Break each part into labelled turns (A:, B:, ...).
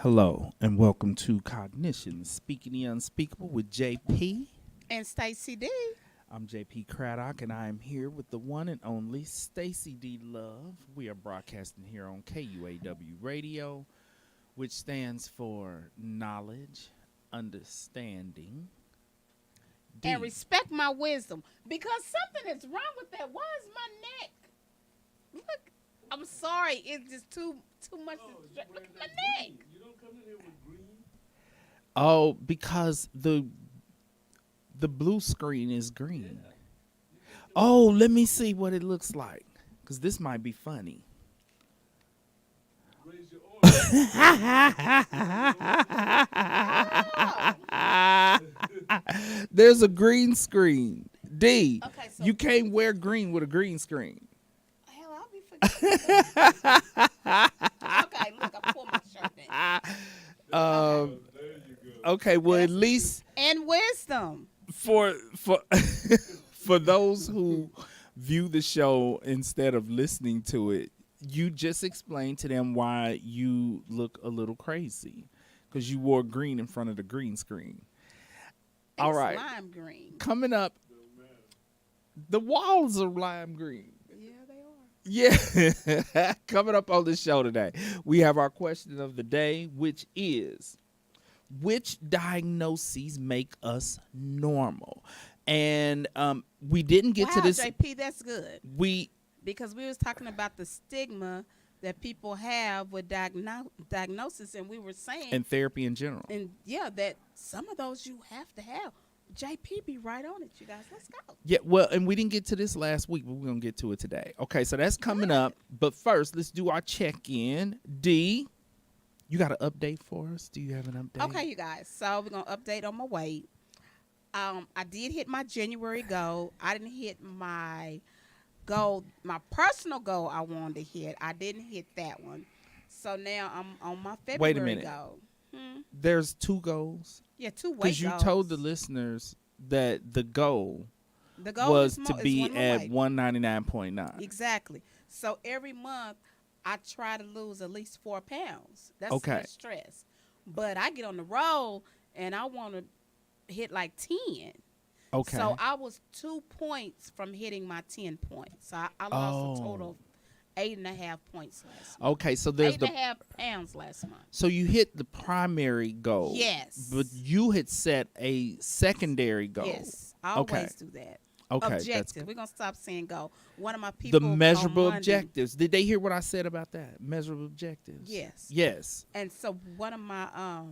A: Hello and welcome to Cognitions Speaking the Unspeakable with JP
B: and Stacy D.
A: I'm JP Craddock and I am here with the one and only Stacy D Love. We are broadcasting here on KUAW Radio, which stands for Knowledge, Understanding, D.
B: And respect my wisdom, because something is wrong with that. Why is my neck? Look, I'm sorry. It's just too much. Look at my neck.
C: You don't come in here with green?
A: Oh, because the blue screen is green.
C: Yeah.
A: Oh, let me see what it looks like, because this might be funny.
C: Raise your
A: There's a green screen. D,
B: Okay, so
A: you can't wear green with a green screen.
B: hell, I'll be forgetting. Okay, look, I pulled my shirt down.
C: There you go.
A: Okay, well, at least
B: And wisdom.
A: for for those who view the show instead of listening to it, you just explained to them why you look a little crazy, because you wore green in front of the green screen.
B: And
A: All
B: it's
A: right.
B: lime green.
A: Coming up, the walls are lime green.
B: Yeah, they are.
A: Yeah. Coming up on the show today, we have our question of the day, which is, which diagnoses make us normal? And we didn't get to this.
B: JP, that's good.
A: We
B: Because we was talking about the stigma that people have with diagnosis, and we were saying,
A: in therapy in general.
B: and yeah, that some of those you have to have. JP be right on it, you guys. Let's go.
A: Yeah, well, and we didn't get to this last week, but we're going to get to it today. Okay, so that's coming up. But first, let's do our check-in. D, you got an update for us? Do you have an update?
B: Okay, you guys. So we're gonna update on my weight. I did hit my January goal. I didn't hit my goal, my personal goal I wanted to hit. I didn't hit that one. So now I'm on my February
A: Wait a minute.
B: goal.
A: There's two goals.
B: Yeah, two weight
A: Because you
B: goals.
A: told the listeners that the goal
B: the goal
A: was
B: is
A: to
B: is
A: be
B: one more
A: at
B: weight.
A: 199.9.
B: Exactly. So every month I try to lose at least 4 pounds. That's
A: Okay.
B: the stress. But I get on the roll and I want to hit like 10.
A: Okay.
B: So I was 2 points from hitting my 10 points. So I lost a total of 8.5 points last month.
A: Okay, so there's
B: 8.5 pounds last month.
A: so you hit the primary goal.
B: Yes.
A: But you had set a secondary goal.
B: Yes. I always
A: Okay.
B: do that.
A: Okay, that's
B: Objective.
A: good.
B: We're going to stop saying goal. One of my people
A: The
B: on
A: measurable
B: Monday-
A: objectives. Did they hear what I said about that? Measurable objectives.
B: Yes.
A: Yes.
B: And so one of my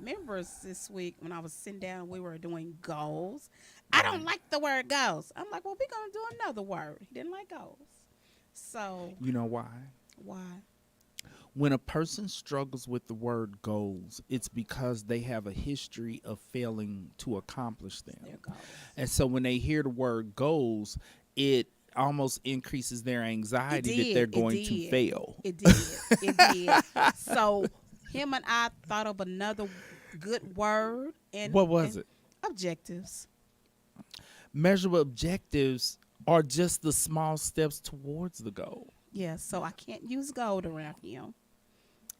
B: members this week, when I was sitting down, we were doing goals. I don't like the word goals. I'm like, well, we're going to do another word. He didn't like goals. So
A: You know why?
B: why?
A: When a person struggles with the word goals, it's because they have a history of failing to accomplish them.
B: Their goals.
A: And so when they hear the word goals, it almost increases their anxiety that they're going to fail.
B: It did. It did. So him and I thought of another good word. And
A: What was it?
B: Objectives.
A: Measurable objectives are just the small steps towards the goal.
B: Yeah, so I can't use gold around him.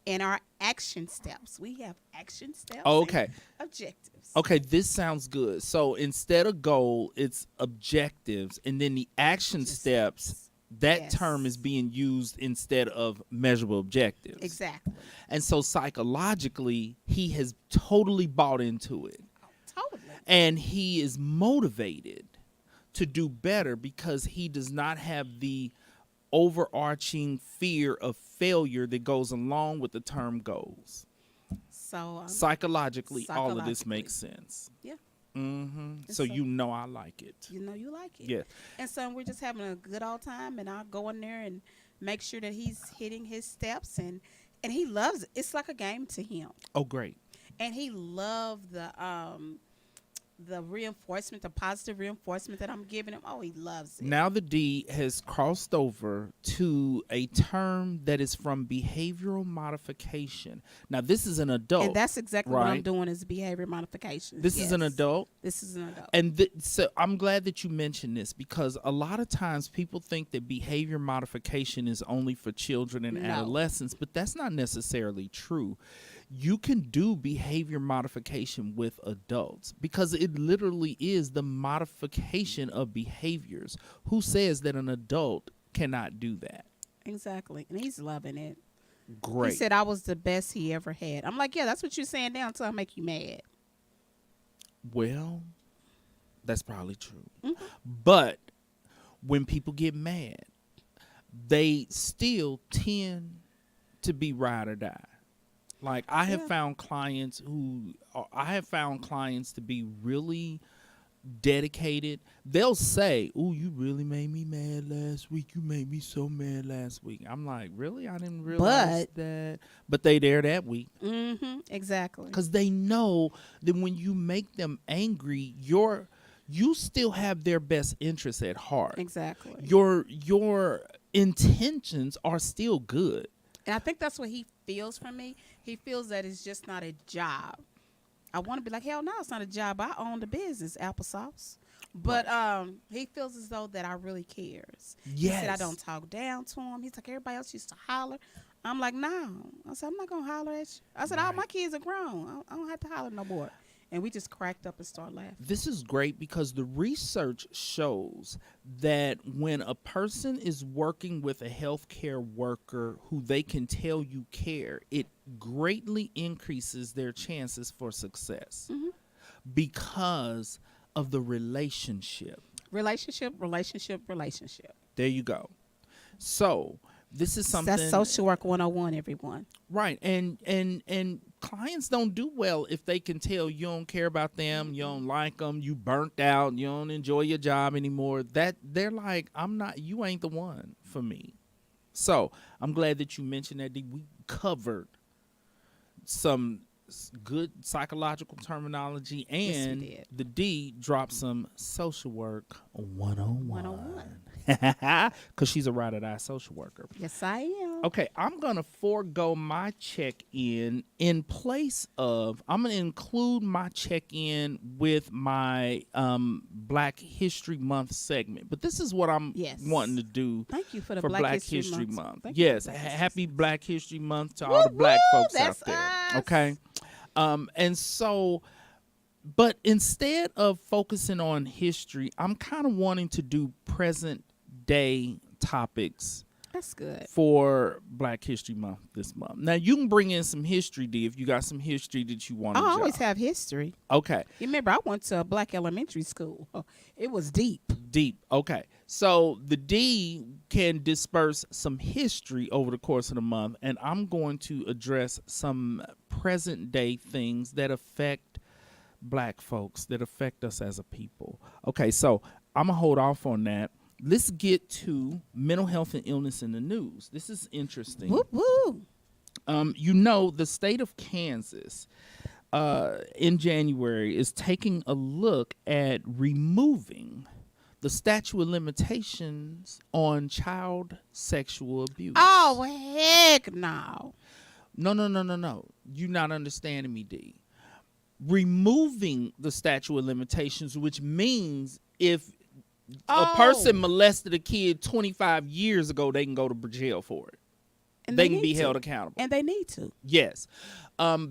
B: And our action steps. We have action steps.
A: Oh,
B: and
A: okay.
B: Objectives.
A: Okay, this sounds good. So instead of goal, it's objectives. And then the action steps, that
B: Yes.
A: term is being used instead of measurable objectives.
B: Exactly.
A: And so psychologically, he has totally bought into it.
B: Totally.
A: And he is motivated to do better because he does not have the overarching fear of failure that goes along with the term goals.
B: So
A: Psychologically, all of this
B: Psychologically.
A: makes sense.
B: Yeah.
A: Mm-hmm.
B: And
A: So
B: so-
A: you know I like it.
B: you know you like it.
A: Yeah.
B: And so we're just having a good old time, and I'll go in there and make sure that he's hitting his steps, and he loves it. It's like a game to him,
A: Oh, great.
B: and he loved the reinforcement, the positive reinforcement that I'm giving him. Oh, he loves it.
A: Now the D has crossed over to a term that is from behavioral modification. Now this is an adult.
B: And that's exactly what I'm
A: right?
B: doing is behavior modification.
A: This is an
B: Yes.
A: adult.
B: This is an adult.
A: And so I'm glad that you mentioned this because a lot of times people think that behavior modification is only for children and
B: No.
A: adolescents, but that's not necessarily true. you can do behavior modification with adults because it literally is the modification of behaviors. Who says that an adult cannot do that?
B: Exactly. And he's loving it.
A: Great.
B: He said I was the best he ever had. I'm like, yeah, that's what you're saying now until I make you mad.
A: Well, that's probably true.
B: Mm-hmm.
A: But when people get mad, they still tend to be ride or die. Like I have found clients to be really dedicated. They'll say, "Oh, you really made me mad last week. You made me so mad last week." I'm like, "Really? I didn't realize that." But they there that week.
B: Mm-hmm. Exactly.
A: Because they know that when you make them angry, you still have their best interests at heart.
B: Exactly.
A: Your intentions are still good.
B: And I think that's what he feels from me. He feels that it's just not a job. I want to be like, hell no, it's not a job. I own the business, applesauce. But he feels as though that I really cares.
A: Yes.
B: He said I don't talk down to him. He's like, everybody else used to holler. I'm like, no. I said, I'm not going to holler at you. I said, all my kids are grown. I don't have to holler no more. And we just cracked up and started laughing.
A: This is great because the research shows that when a person is working with a healthcare worker who they can tell you care, it greatly increases their chances for success because of the relationship.
B: Relationship.
A: There you go. So this is something
B: That's social work 101, everyone.
A: Right. And clients don't do well if they can tell you don't care about them, you don't like them, you burnt out, you don't enjoy your job anymore. That they're like, you ain't the one for me. So I'm glad that you mentioned that. We covered some good psychological terminology, and
B: Yes,
A: the D dropped some social work 101.
B: 101.
A: Because she's a ride or die social worker.
B: Yes, I am.
A: Okay, I'm going to forego my check-in in place of, I'm going to include my check-in with my Black History Month segment. But this is what I'm wanting to do.
B: Thank you for the
A: for
B: Black History Month.
A: Yes, happy Black History Month to all the black folks out there.
B: Us.
A: Okay. And so, but instead of focusing on history, I'm kind of wanting to do present day topics.
B: That's good.
A: For Black History Month this month. Now, you can bring in some history, D, if you got some history that you want to
B: I always have history.
A: Okay.
B: You remember, I went to a black elementary school. It was deep.
A: Deep. Okay. So the D can disperse some history over the course of the month, and I'm going to address some present day things that affect black folks, that affect us as a people. Okay, so I'm going to hold off on that. Let's get to mental health and illness in the news. This is interesting.
B: Woo woo.
A: The state of Kansas in January is taking a look at removing the statute of limitations on child sexual abuse.
B: Oh, heck no.
A: No. You're not understanding me, D. Removing the statute of limitations, which means if a person molested a kid 25 years ago, they can go to jail for it. And they can be held accountable.
B: And they need to.
A: Yes.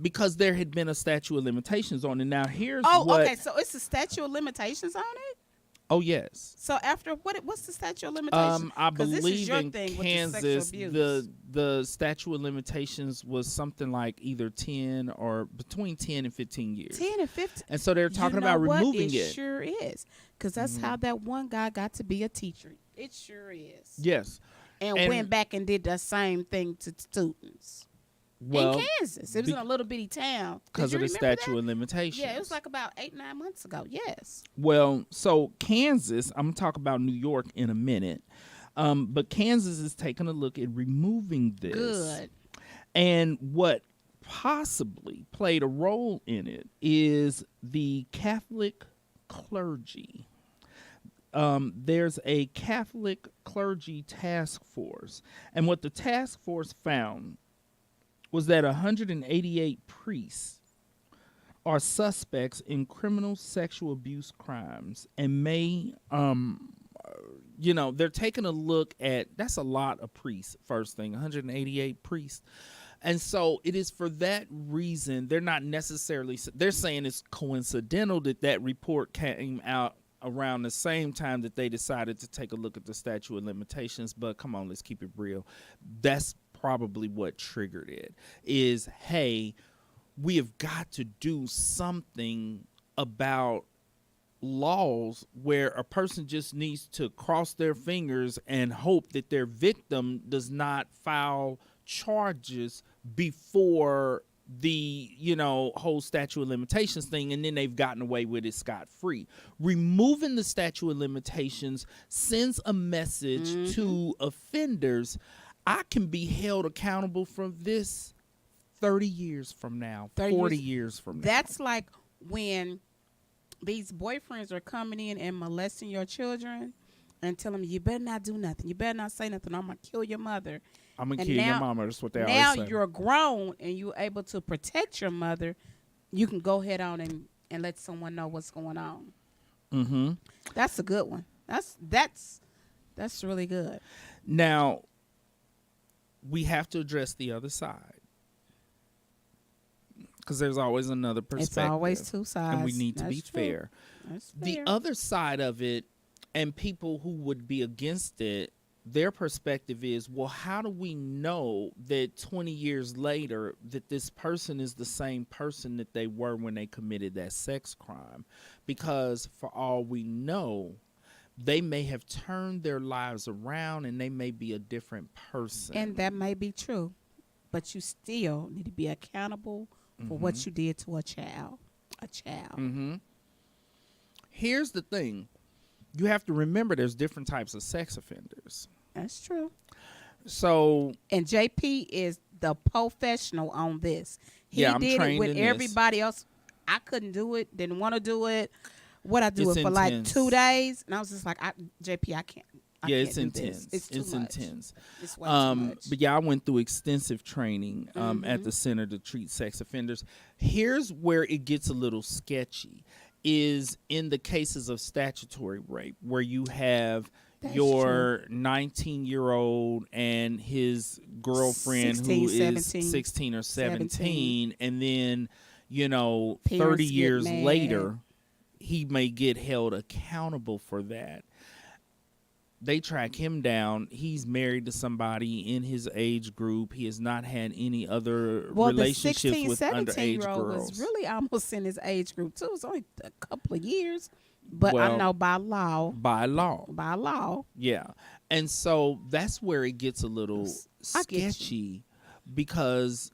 A: Because there had been a statute of limitations on it. Now, here's
B: okay. So it's a statute of limitations on it?
A: Oh, yes.
B: So after, what's the statute of limitations?
A: I believe in
B: thing
A: Kansas,
B: with the
A: the statute of limitations was something like either 10 or between 10 and 15 years.
B: 10 and 15.
A: And so they're talking about removing it.
B: It sure is. Because that's how that one guy got to be a teacher. It sure is.
A: Yes.
B: And went back and did the same thing to students.
A: Well,
B: in Kansas. It was in a little bitty town.
A: Because of the statute of limitations.
B: Yeah, it was like about 8-9 months ago. Yes.
A: Well, so Kansas, I'm going to talk about New York in a minute. But Kansas is taking a look at removing this.
B: Good.
A: And what possibly played a role in it is the Catholic clergy. There's a Catholic clergy task force. And what the task force found was that 188 priests are suspects in criminal sexual abuse crimes and may, they're taking a look at, that's a lot of priests, first thing, 188 priests. And so it is for that reason. They're not necessarily, they're saying it's coincidental that that report came out around the same time that they decided to take a look at the statute of limitations. But come on, let's keep it real. That's probably what triggered it is, hey, we have got to do something about laws where a person just needs to cross their fingers and hope that their victim does not file charges before the whole statute of limitations thing, and then they've gotten away with it scot-free. Removing the statute of limitations sends a message to offenders. I can be held accountable for this 30 years from now, 40 years from now.
B: That's like when these boyfriends are coming in and molesting your children and telling them, you better not do nothing. You better not say nothing. I'm going to kill your mother.
A: I'm going to kill your mama. That's what they always say.
B: Now you're grown and you're able to protect your mother. You can go head on and let someone know what's going on.
A: Mm-hmm.
B: That's a good one. That's really good.
A: Now, we have to address the other side. Because there's always another perspective.
B: It's always two sides.
A: And we need to be fair.
B: That's fair.
A: The other side of it, and people who would be against it, their perspective is, well, how do we know that 20 years later that this person is the same person that they were when they committed that sex crime? Because for all we know, they may have turned their lives around and they may be a different person.
B: And that may be true. But you still need to be accountable for what you did to a child.
A: Mm-hmm. Here's the thing. You have to remember there's different types of sex offenders.
B: That's true.
A: So,
B: and JP is the professional on this. He
A: I'm
B: did
A: trained
B: it with
A: in this.
B: Everybody else. I couldn't do it, didn't want to do it. What I do
A: It's
B: it for like
A: intense.
B: 2 days, and I was just like, JP, I can't.
A: it's
B: can't do
A: intense.
B: this. It's too much.
A: intense.
B: It's way too much.
A: But yeah, I went through extensive training at the Center to Treat Sex Offenders. Here's where it gets a little sketchy, is in the cases of statutory rape, where you have your 19-year-old and his girlfriend
B: 16,
A: who
B: 17,
A: is 16 or 17,
B: 17.
A: and then,
B: Parents
A: 30
B: get
A: years
B: mad.
A: later, he may get held accountable for that. They track him down. He's married to somebody in his age group. He has not had any other relationships
B: the 16,
A: with underage
B: 17-year-old
A: girls.
B: was really almost in his age group too. It was only a couple of years, but I know by law.
A: By law. Yeah. And so that's where it gets a little sketchy, because,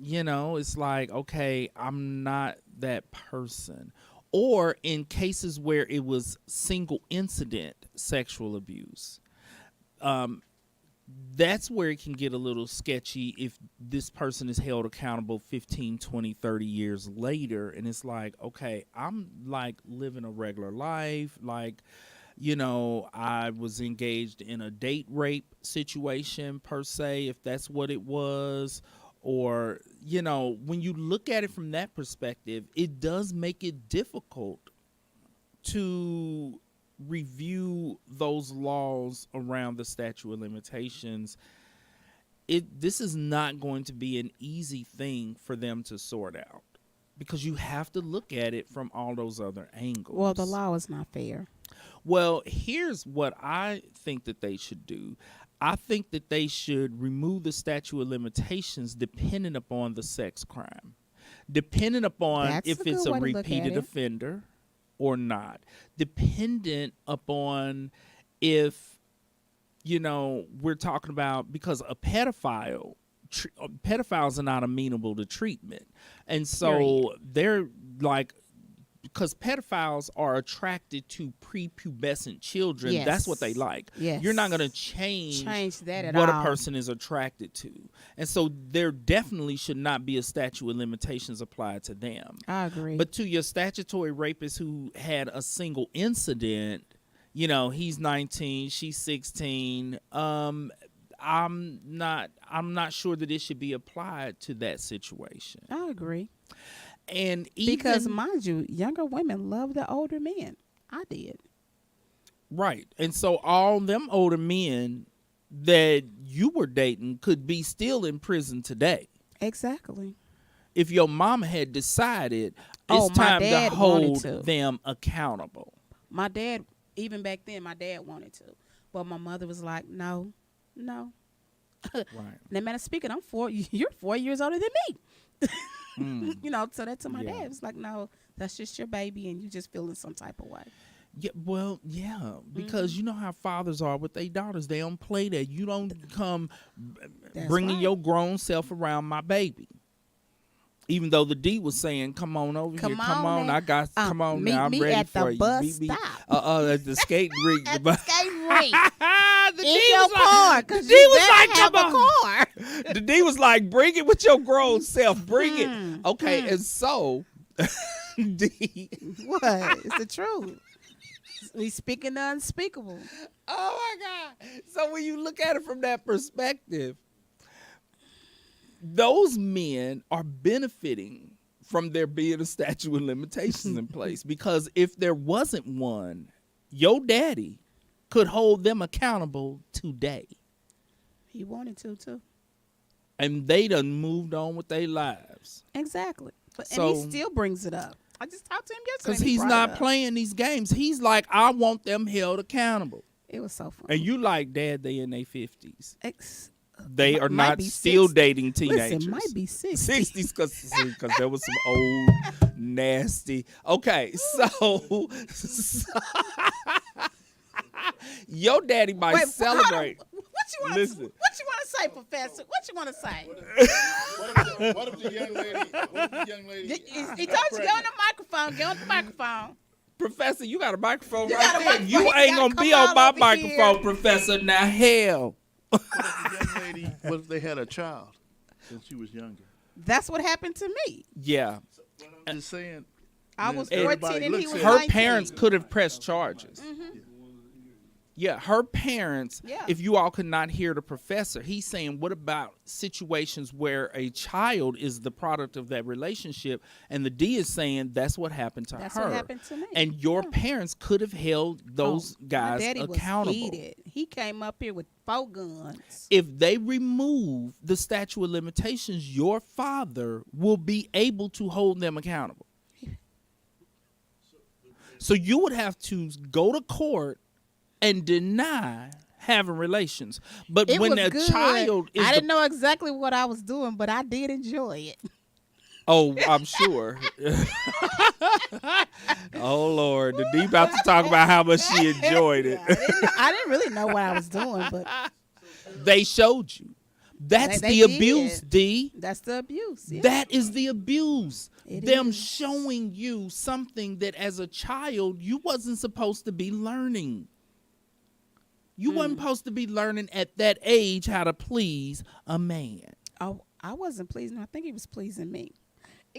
A: it's like, okay, I'm not that person. Or in cases where it was single incident sexual abuse, that's where it can get a little sketchy if this person is held accountable 15, 20, 30 years later. And it's like, okay, I'm like living a regular life. Like, I was engaged in a date rape situation per se, if that's what it was. Or, when you look at it from that perspective, it does make it difficult to review those laws around the statute of limitations. This is not going to be an easy thing for them to sort out, because you have to look at it from all those other angles.
B: Well, the law is not fair.
A: Well, here's what I think that they should do. I think that they should remove the statute of limitations dependent upon the sex crime, dependent upon if it's a repeated offender or not, dependent upon if, we're talking about, because a pedophile, pedophiles are not amenable to treatment. And so they're like, because pedophiles are attracted to prepubescent children.
B: Yes.
A: That's what they like.
B: Yes.
A: You're not going to change
B: that at
A: what
B: all.
A: a person is attracted to. And so there definitely should not be a statute of limitations applied to them.
B: I agree.
A: But to your statutory rapist who had a single incident, he's 19, she's 16. I'm not sure that it should be applied to that situation.
B: I agree.
A: And
B: because, mind you, younger women love the older men. I did.
A: Right. And so all them older men that you were dating could be still in prison today.
B: Exactly.
A: If your mom had decided
B: Oh,
A: it's
B: my
A: time to
B: dad wanted
A: hold
B: to.
A: them accountable.
B: My dad, even back then, my dad wanted to. But my mother was like, no.
A: Right.
B: No matter speaking, you're 4 years older than me. You know, so that to my dad, it's like, no, that's just your baby and you just feeling some type of way.
A: Yeah, well, yeah, because you know how fathers are with their daughters. They don't play that. You don't come
B: That's
A: bringing
B: right.
A: your grown self around my baby. Even though the D was saying, "Come on over here, come on,
B: now.
A: I got, come on
B: meet
A: now, I'm
B: me
A: ready
B: at
A: for
B: the
A: you."
B: bus
A: Meet me,
B: stop.
A: at the skating rink.
B: At the skating rink.
A: The
B: In
A: D
B: your
A: was
B: car,
A: like,
B: because
A: the D
B: you
A: was
B: better
A: like,
B: have
A: "Come
B: a
A: on."
B: car.
A: The D was like, "Bring it with your grown self, bring it." Okay, and so D.
B: What? It's the truth. We speaking the unspeakable.
A: Oh my God. So when you look at it from that perspective, those men are benefiting from there being a statute of limitations in place, because if there wasn't one, your daddy could hold them accountable today.
B: He wanted to too.
A: And they done moved on with their lives.
B: Exactly. But
A: So-
B: and he still brings it up. I just talked to him yesterday.
A: Because
B: and he
A: he's
B: brought
A: not
B: it up.
A: playing these games. He's like, I want them held accountable.
B: It was so fun.
A: And you like, Dad, they in their 50s. They
B: Might-
A: are
B: might
A: not
B: be
A: still
B: 60.
A: dating teenagers.
B: Listen, might be 60.
A: 60s because there was some old nasty. Okay, so your daddy might
B: Wait,
A: celebrate.
B: hold on. What you want?
A: Listen.
B: What you want to say, Professor? What you want to say?
C: What if the young lady?
B: He told you get on the microphone. Get on the microphone.
A: Professor, you got a microphone
B: You
A: right
B: got a
A: there.
B: microphone.
A: You
B: You
A: ain't
B: gotta
A: gonna be
B: come
A: on
B: all
A: my
B: over
A: microphone,
B: here.
A: Professor. Now hell.
C: What if they had a child since she was younger?
B: That's what happened to me.
A: Yeah.
C: I'm just saying.
B: I
C: man,
B: was
C: everybody
B: 14 and he
C: looks
B: was
C: at
A: Her
B: 19.
A: parents could have pressed charges. Yeah, her parents,
B: Yeah.
A: if you all could not hear the professor, he's saying, what about situations where a child is the product of that relationship? And the D is saying that's what happened to
B: That's
A: her.
B: what happened to me.
A: And your parents could have held those
B: my
A: guys
B: daddy
A: accountable.
B: was heated. He came up here with 4 guns.
A: If they remove the statute of limitations, your father will be able to hold them accountable. So you would have to go to court and deny having relations. But
B: It
A: when
B: was
A: a
B: good.
A: child is
B: I didn't know exactly what I was doing, but I did enjoy it.
A: Oh, I'm sure. Oh Lord, the D about to talk about how much she enjoyed it.
B: I didn't really know what I was doing, but
A: They showed you. That's
B: They
A: the
B: did.
A: abuse, D.
B: that's the abuse. Yeah.
A: That is the abuse.
B: It
A: Them
B: is.
A: showing you something that as a child you wasn't supposed to be learning. You wasn't supposed to be learning at that age how to please a man.
B: Oh, I wasn't pleasing him. I think he was pleasing me.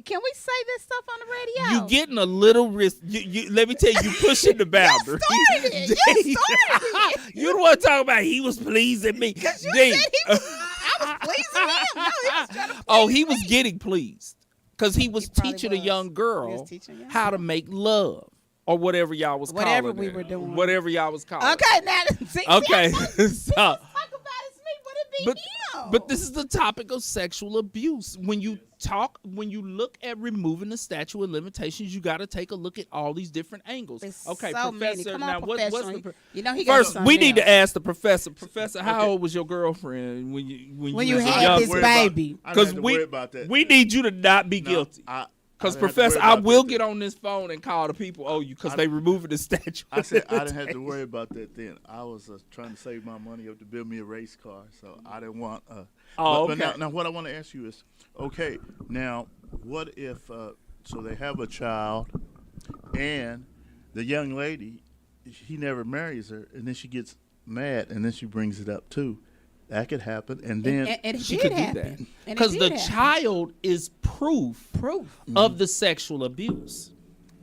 B: Can we say this stuff on the radio?
A: You getting a little risk. You let me tell you, you pushing the boundary.
B: started it. You started it.
A: You don't want to talk about he was pleasing me.
B: You
A: D.
B: said I was pleasing him. No, he was trying to please
A: Oh, he was
B: me.
A: getting pleased because he was
B: probably
A: teaching a
B: was.
A: young
B: He
A: girl
B: was teaching a young
A: how to make love or whatever y'all was
B: Whatever
A: calling
B: we
A: it.
B: were doing.
A: Whatever y'all was calling.
B: Okay, now see,
A: Okay.
B: talk
A: So,
B: about it's me, but it be
A: but,
B: him.
A: but this is the topic of sexual abuse. When you look at removing the statute of limitations, you got to take a look at all these different angles.
B: It's
A: Okay,
B: so
A: professor.
B: many. Come
A: now,
B: on,
A: what's
B: professor.
A: the
B: You know he got
A: first?
B: something
A: We need to
B: else.
A: ask the professor. Professor, how old was your girlfriend when you
B: When you
A: was
B: had
A: young?
B: this
C: Worry about-
B: baby.
C: I don't
A: Because
C: have to worry about that.
A: we need you to not be
C: No,
A: guilty.
C: I
A: Because
C: didn't have to worry
A: Professor, I
C: about
A: will
C: that
A: get
C: then.
A: on this phone and call the people. Oh, you because they removing the statute.
C: I said I didn't have to worry about that then. I was trying to save my money up to build me a race car, so I didn't want.
A: Oh,
C: but
A: okay.
C: now what I want to ask you is, okay, now what if so they have a child, and the young lady, he never marries her, and then she gets mad, and then she brings it up too. That could happen, and then
B: And it
A: She
B: did
A: could
B: happen.
A: do that
B: And it
A: because
B: did
A: the
B: happen.
A: child is proof of the sexual abuse.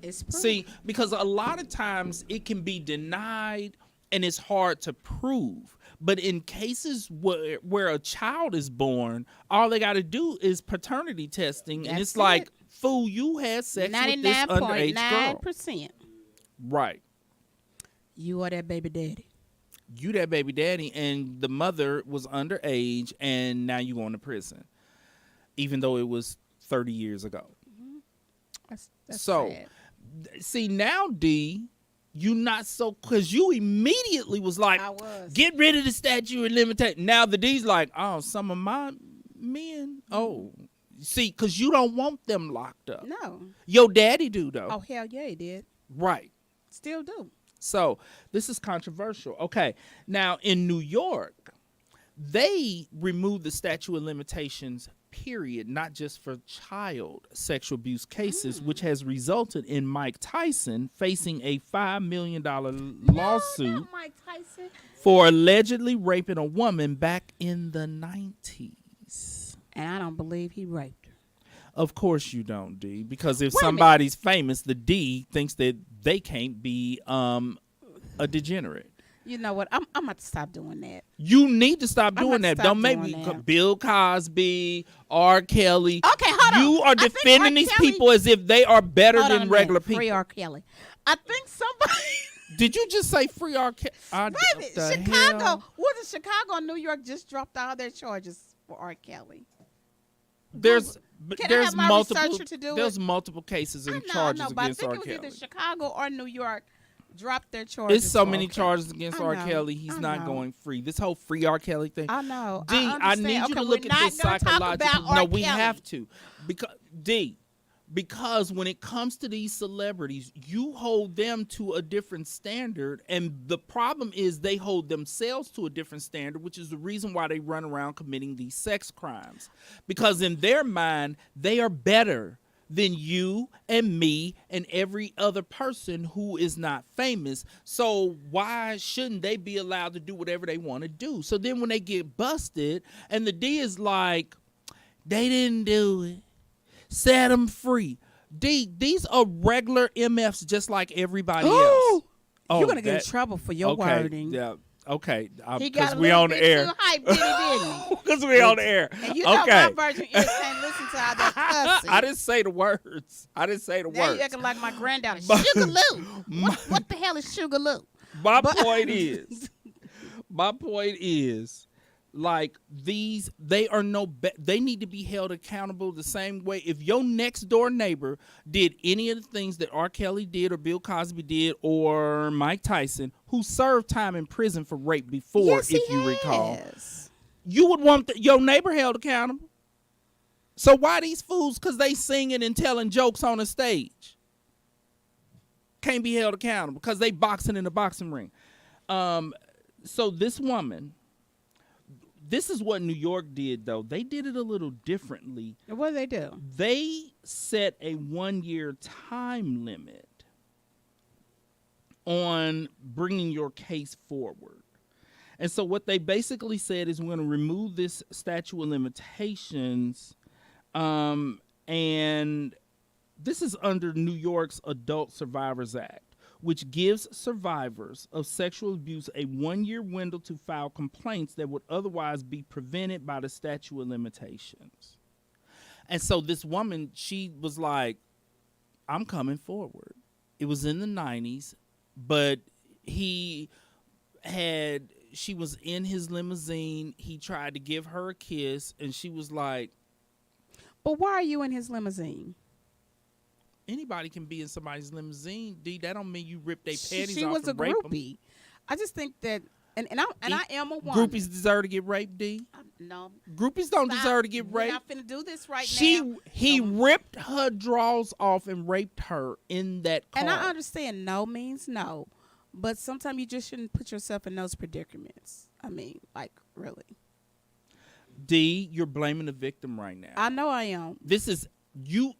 B: It's proof.
A: See, because a lot of times it can be denied and it's hard to prove. But in cases where a child is born, all they got to do is paternity testing, and
B: That's
A: it's like,
B: it.
A: fool, you had sex with this underage girl.
B: 99.9%.
A: Right.
B: You are that baby daddy.
A: You that baby daddy, and the mother was underage, and now you going to prison, even though it was 30 years ago.
B: That's
A: So,
B: sad.
A: See, now, D, you not so, because you immediately was like,
B: I was.
A: get rid of the statute of limitation. Now the D's like, oh, some of my men, see, because you don't want them locked up.
B: No.
A: Your daddy do, though.
B: Oh, hell yeah, he did.
A: Right.
B: Still do.
A: So this is controversial. Okay. Now, in New York, they removed the statute of limitations, period, not just for child sexual abuse cases, which has resulted in Mike Tyson facing a $5 million lawsuit
B: No, not Mike Tyson.
A: for allegedly raping a woman back in the 90s.
B: And I don't believe he raped her.
A: Of course you don't, D, because if
B: Wait a minute.
A: somebody's famous, the D thinks that they can't be a degenerate.
B: You know what? I'm about to stop doing that.
A: You need to stop
B: I'm
A: doing
B: gonna
A: that.
B: stop
A: Don't make
B: doing
A: me
B: that.
A: Bill Cosby, R. Kelly.
B: Okay, hold on.
A: You are
B: I think
A: defending
B: R.
A: these
B: Kelly-
A: people as if they are better
B: Hold on
A: than
B: a
A: regular
B: minute.
A: people.
B: Free R. Kelly. I think somebody.
A: Did you just say free R. Kelly?
B: Wait a minute. Chicago. Was it Chicago and New York just dropped all their charges for R. Kelly?
A: There's
B: Can I
A: there's
B: have my
A: multiple
B: researcher to do
A: there's
B: it?
A: multiple cases
B: I
A: and
B: know,
A: charges
B: but I
A: against
B: think
A: R.
B: it was
A: Kelly.
B: either Chicago or New York dropped their charges.
A: It's so
B: for
A: many
B: R. Kelly.
A: charges against
B: I
A: R.
B: know,
A: Kelly. He's
B: I
A: not
B: know.
A: going free. This whole free R. Kelly thing.
B: I know.
A: D, I
B: understand.
A: need you
B: Okay,
A: to look
B: we're
A: at
B: not
A: this
B: gonna talk
A: psychological.
B: about R.
A: No, we
B: Kelly.
A: have to. Because when it comes to these celebrities, you hold them to a different standard, and the problem is they hold themselves to a different standard, which is the reason why they run around committing these sex crimes. Because in their mind, they are better than you and me and every other person who is not famous. So why shouldn't they be allowed to do whatever they want to do? So then when they get busted and the D is like, they didn't do it, set them free. D, these are regular MFs just like everybody else.
B: You're going to get in trouble for your
A: okay,
B: wording.
A: Yeah, okay,
B: He
A: because
B: got a
A: we
B: little
A: on the
B: bit
A: air.
B: too hyped, didn't he?
A: Because we on the air.
B: And you know
A: Okay.
B: my virgin ears can't listen to all that cussing.
A: I didn't say the words.
B: Now
A: words.
B: you acting like my granddaughter.
A: But-
B: Sugarloo. What the hell is Sugarloo?
A: My point is, like these, they are they need to be held accountable the same way. If your next door neighbor did any of the things that R. Kelly did or Bill Cosby did or Mike Tyson, who served time in prison for rape before,
B: Yes,
A: if
B: he
A: you recall,
B: has.
A: you would want your neighbor held accountable. So why these fools, because they singing and telling jokes on a stage, can't be held accountable because they boxing in a boxing ring? So this woman, this is what New York did, though. They did it a little differently.
B: What do they do?
A: They set a 1-year time limit on bringing your case forward. And so what they basically said is, we're going to remove this statute of limitations, and this is under New York's Adult Survivors Act, which gives survivors of sexual abuse a 1-year window to file complaints that would otherwise be prevented by the statute of limitations. And so this woman, she was like, I'm coming forward. It was in the 90s, but she was in his limousine. He tried to give her a kiss, and she was like,
B: But why are you in his limousine?
A: anybody can be in somebody's limousine, D. That don't mean you rip their panties
B: She
A: off
B: was a
A: and rape them.
B: groupie. I just think that, and I am a woman.
A: Groupies deserve to get raped, D.
B: No.
A: Groupies don't
B: Stop.
A: deserve to get
B: We're
A: raped.
B: not finna do this right now.
A: He
B: No.
A: ripped her drawers off and raped her in that car.
B: And I understand no means no, but sometimes you just shouldn't put yourself in those predicaments. I mean, like, really.
A: D, you're blaming the victim right now.
B: I know I am.
A: This is you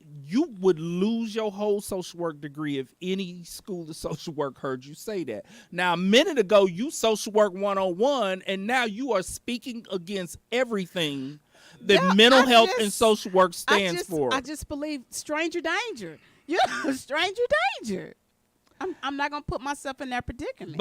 A: would lose your whole social work degree if any school of social work heard you say that. Now, a minute ago, you social work 101, and now you are speaking against everything that
B: Yeah,
A: mental
B: I
A: health
B: just-
A: and social work stands for.
B: I just believe stranger danger. You know, stranger danger. I'm not gonna put myself in that predicament.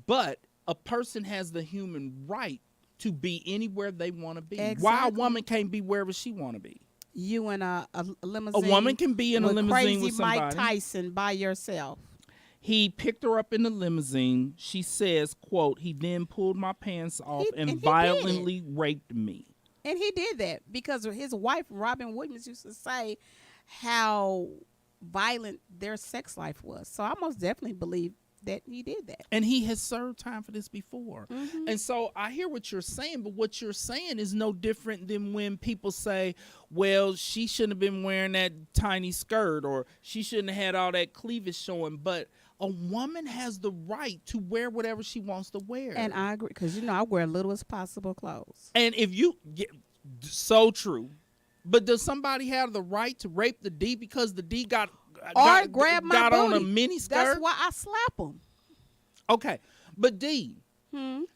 A: But a person has the human right to be anywhere they want to be. Why a
B: Exactly.
A: woman can't be wherever she want to be?
B: you in a limousine.
A: A woman can be in a
B: with
A: limousine
B: crazy
A: with somebody.
B: Mike Tyson by yourself.
A: He picked her up in the limousine. She says, quote, he then pulled my pants off
B: And
A: and
B: he did
A: violently raped me.
B: And he did that because his wife, Robin Williams, used to say how violent their sex life was. So I most definitely believe that he did that.
A: And he has served time for this before.
B: Mhm.
A: And so I hear what you're saying, but what you're saying is no different than when people say, well, she shouldn't have been wearing that tiny skirt, or she shouldn't have had all that cleavage showing. But a woman has the right to wear whatever she wants to wear.
B: And I agree because, I wear little as possible clothes.
A: And if you get so true, but does somebody have the right to rape the D because the D got
B: grab my
A: got on a
B: booty?
A: mini skirt?
B: That's why I slap them.
A: Okay, but D,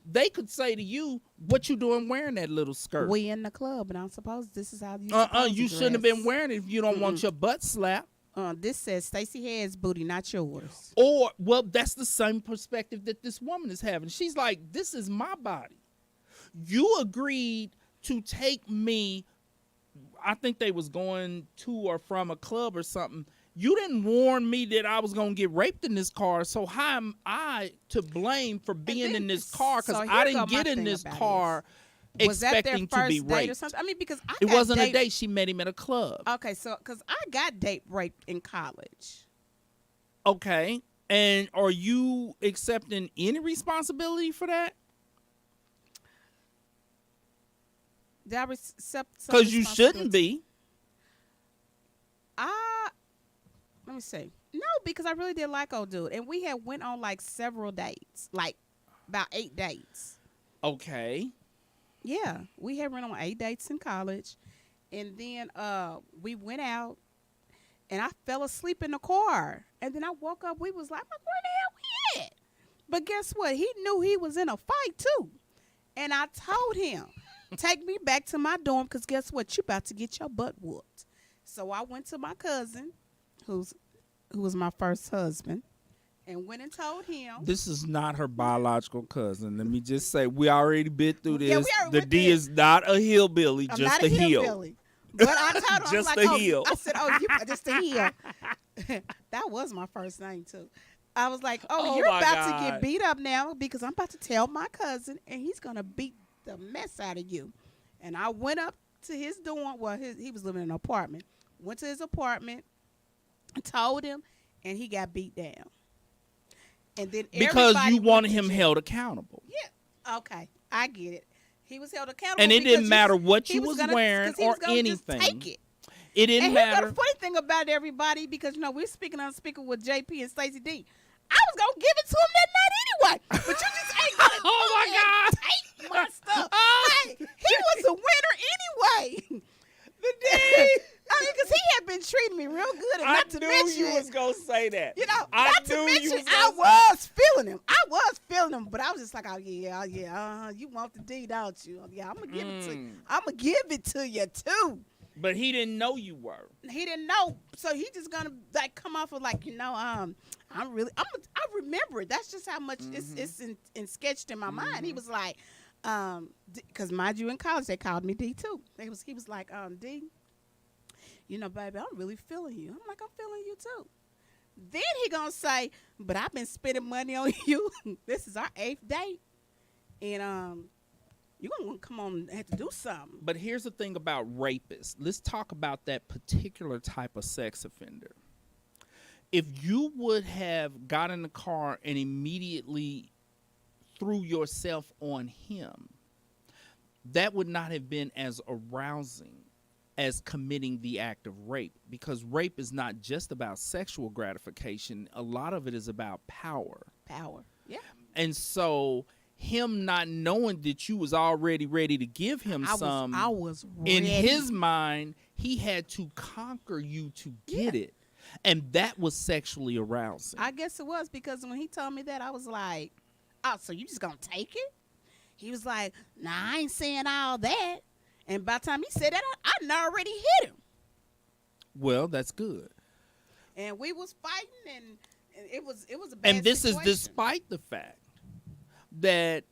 A: they could say to you, "What you doing wearing that little skirt?"
B: We in the club, and I'm supposed this is how you.
A: You shouldn't have been wearing it if you don't want your butt slapped.
B: This says Stacey Head's booty, not yours.
A: Or, well, that's the same perspective that this woman is having. She's like, "This is my body. You agreed to take me." I think they was going to or from a club or something. You didn't warn me that I was going to get raped in this car, so how am I to blame for being in this car? Because I didn't get in this car expecting to be raped.
B: Or something? I mean, because
A: it wasn't a date. She met him at a club.
B: Okay, so because I got date raped in college.
A: Okay, and are you accepting any responsibility for that?
B: Did I accept some
A: Because you shouldn't be.
B: Let me see. No, because I really did like old dude, and we had went on like several dates, like about 8 dates.
A: Okay.
B: Yeah, we had went on 8 dates in college, and then we went out, and I fell asleep in the car, and then I woke up. We was like, where the hell we at? But guess what? He knew he was in a fight too, and I told him, take me back to my dorm, because guess what? You about to get your butt whooped. So I went to my cousin, who was my first husband, and went and told him.
A: This is not her biological cousin. Let me just say, we already been through this.
B: Yeah,
A: the D is not a hillbilly,
B: I'm
A: just
B: not
A: a heel.
B: hillbilly. But I told him,
A: Just
B: I was
A: a
B: like,
A: heel.
B: I said, oh, you just a heel. That was my first name, too. I was like,
A: Oh,
B: you're
A: my
B: about to
A: God.
B: get beat up now because I'm about to tell my cousin, and he's going to beat the mess out of you. And I went up to his dorm. Well, he was living in an apartment. Went to his apartment, told him, and he got beat down. And then
A: Because
B: everybody
A: you
B: went
A: wanted
B: to
A: him
B: jail.
A: held accountable.
B: Yeah. Okay. I get it. He was held accountable.
A: And it
B: because
A: didn't matter what
B: he
A: you was
B: gonna-
A: wearing
B: 'cause he was
A: or
B: gonna just
A: anything.
B: Take it.
A: It didn't
B: And here's
A: matter.
B: the funny thing about everybody, because we're speaking unspeakable with JP and Stacy D. I was gonna give it to him that night anyway, but you just ain't gonna
A: Oh, my God.
B: take my stuff. Hey, he was a winner anyway.
A: The D.
B: I mean, because he had been treating me real good, and
A: I
B: not to
A: knew
B: mention,
A: you was going to say that. I
B: not
A: knew
B: to
A: you
B: mention,
A: was
B: I
A: gonna
B: was feeling him. I was feeling him, but I was just like, oh yeah, you want the D, don't you? Yeah, I'm gonna give it to you. I'm gonna give it to you too.
A: But he didn't know you were.
B: He didn't know, so he just gonna like come off of like I remember it. That's just how much it's sketched in my mind. He was like, because mind you, in college they called me D too. He was like, D, baby, I'm really feeling you. I'm like, I'm feeling you too. Then he gonna say, but I've been spending money on you. This is our 8th date, and you're gonna want to come on and have to do something.
A: But here's the thing about rapists. Let's talk about that particular type of sex offender. If you would have got in the car and immediately threw yourself on him, that would not have been as arousing as committing the act of rape, because rape is not just about sexual gratification. A lot of it is about power.
B: Yeah.
A: And so him not knowing that you was already ready to give him
B: I was ready.
A: in his mind, he had to conquer you to get it. And that was sexually arousing.
B: I guess it was, because when he told me that, I was like, oh, so you just gonna take it? He was like, nah, I ain't saying all that. And by the time he said that, I done already hit him.
A: Well, that's good.
B: And we was fighting, and it was a bad
A: And this
B: situation.
A: is despite the fact that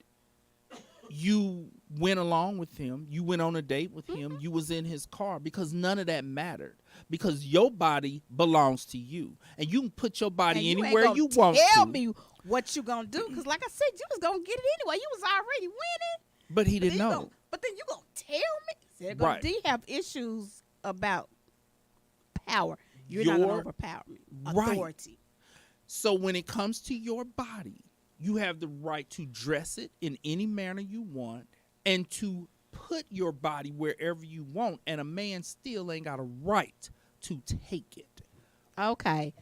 A: you went along with him, you went on a date with him, you was in his car, because none of that mattered, because your body belongs to you, and you can put your body
B: And
A: anywhere you want
B: tell
A: to.
B: me what you gonna do, because like I said, you was gonna get it anyway. You was already winning.
A: But he
B: But
A: didn't
B: then
A: know.
B: but then you gonna tell me? Said, gonna
A: Right.
B: D have issues about power. You're not
A: Your-
B: gonna overpower me.
A: Right.
B: Authority.
A: So when it comes to your body, you have the right to dress it in any manner you want and to put your body wherever you want, and a man still ain't got a right to take it.
B: Okay.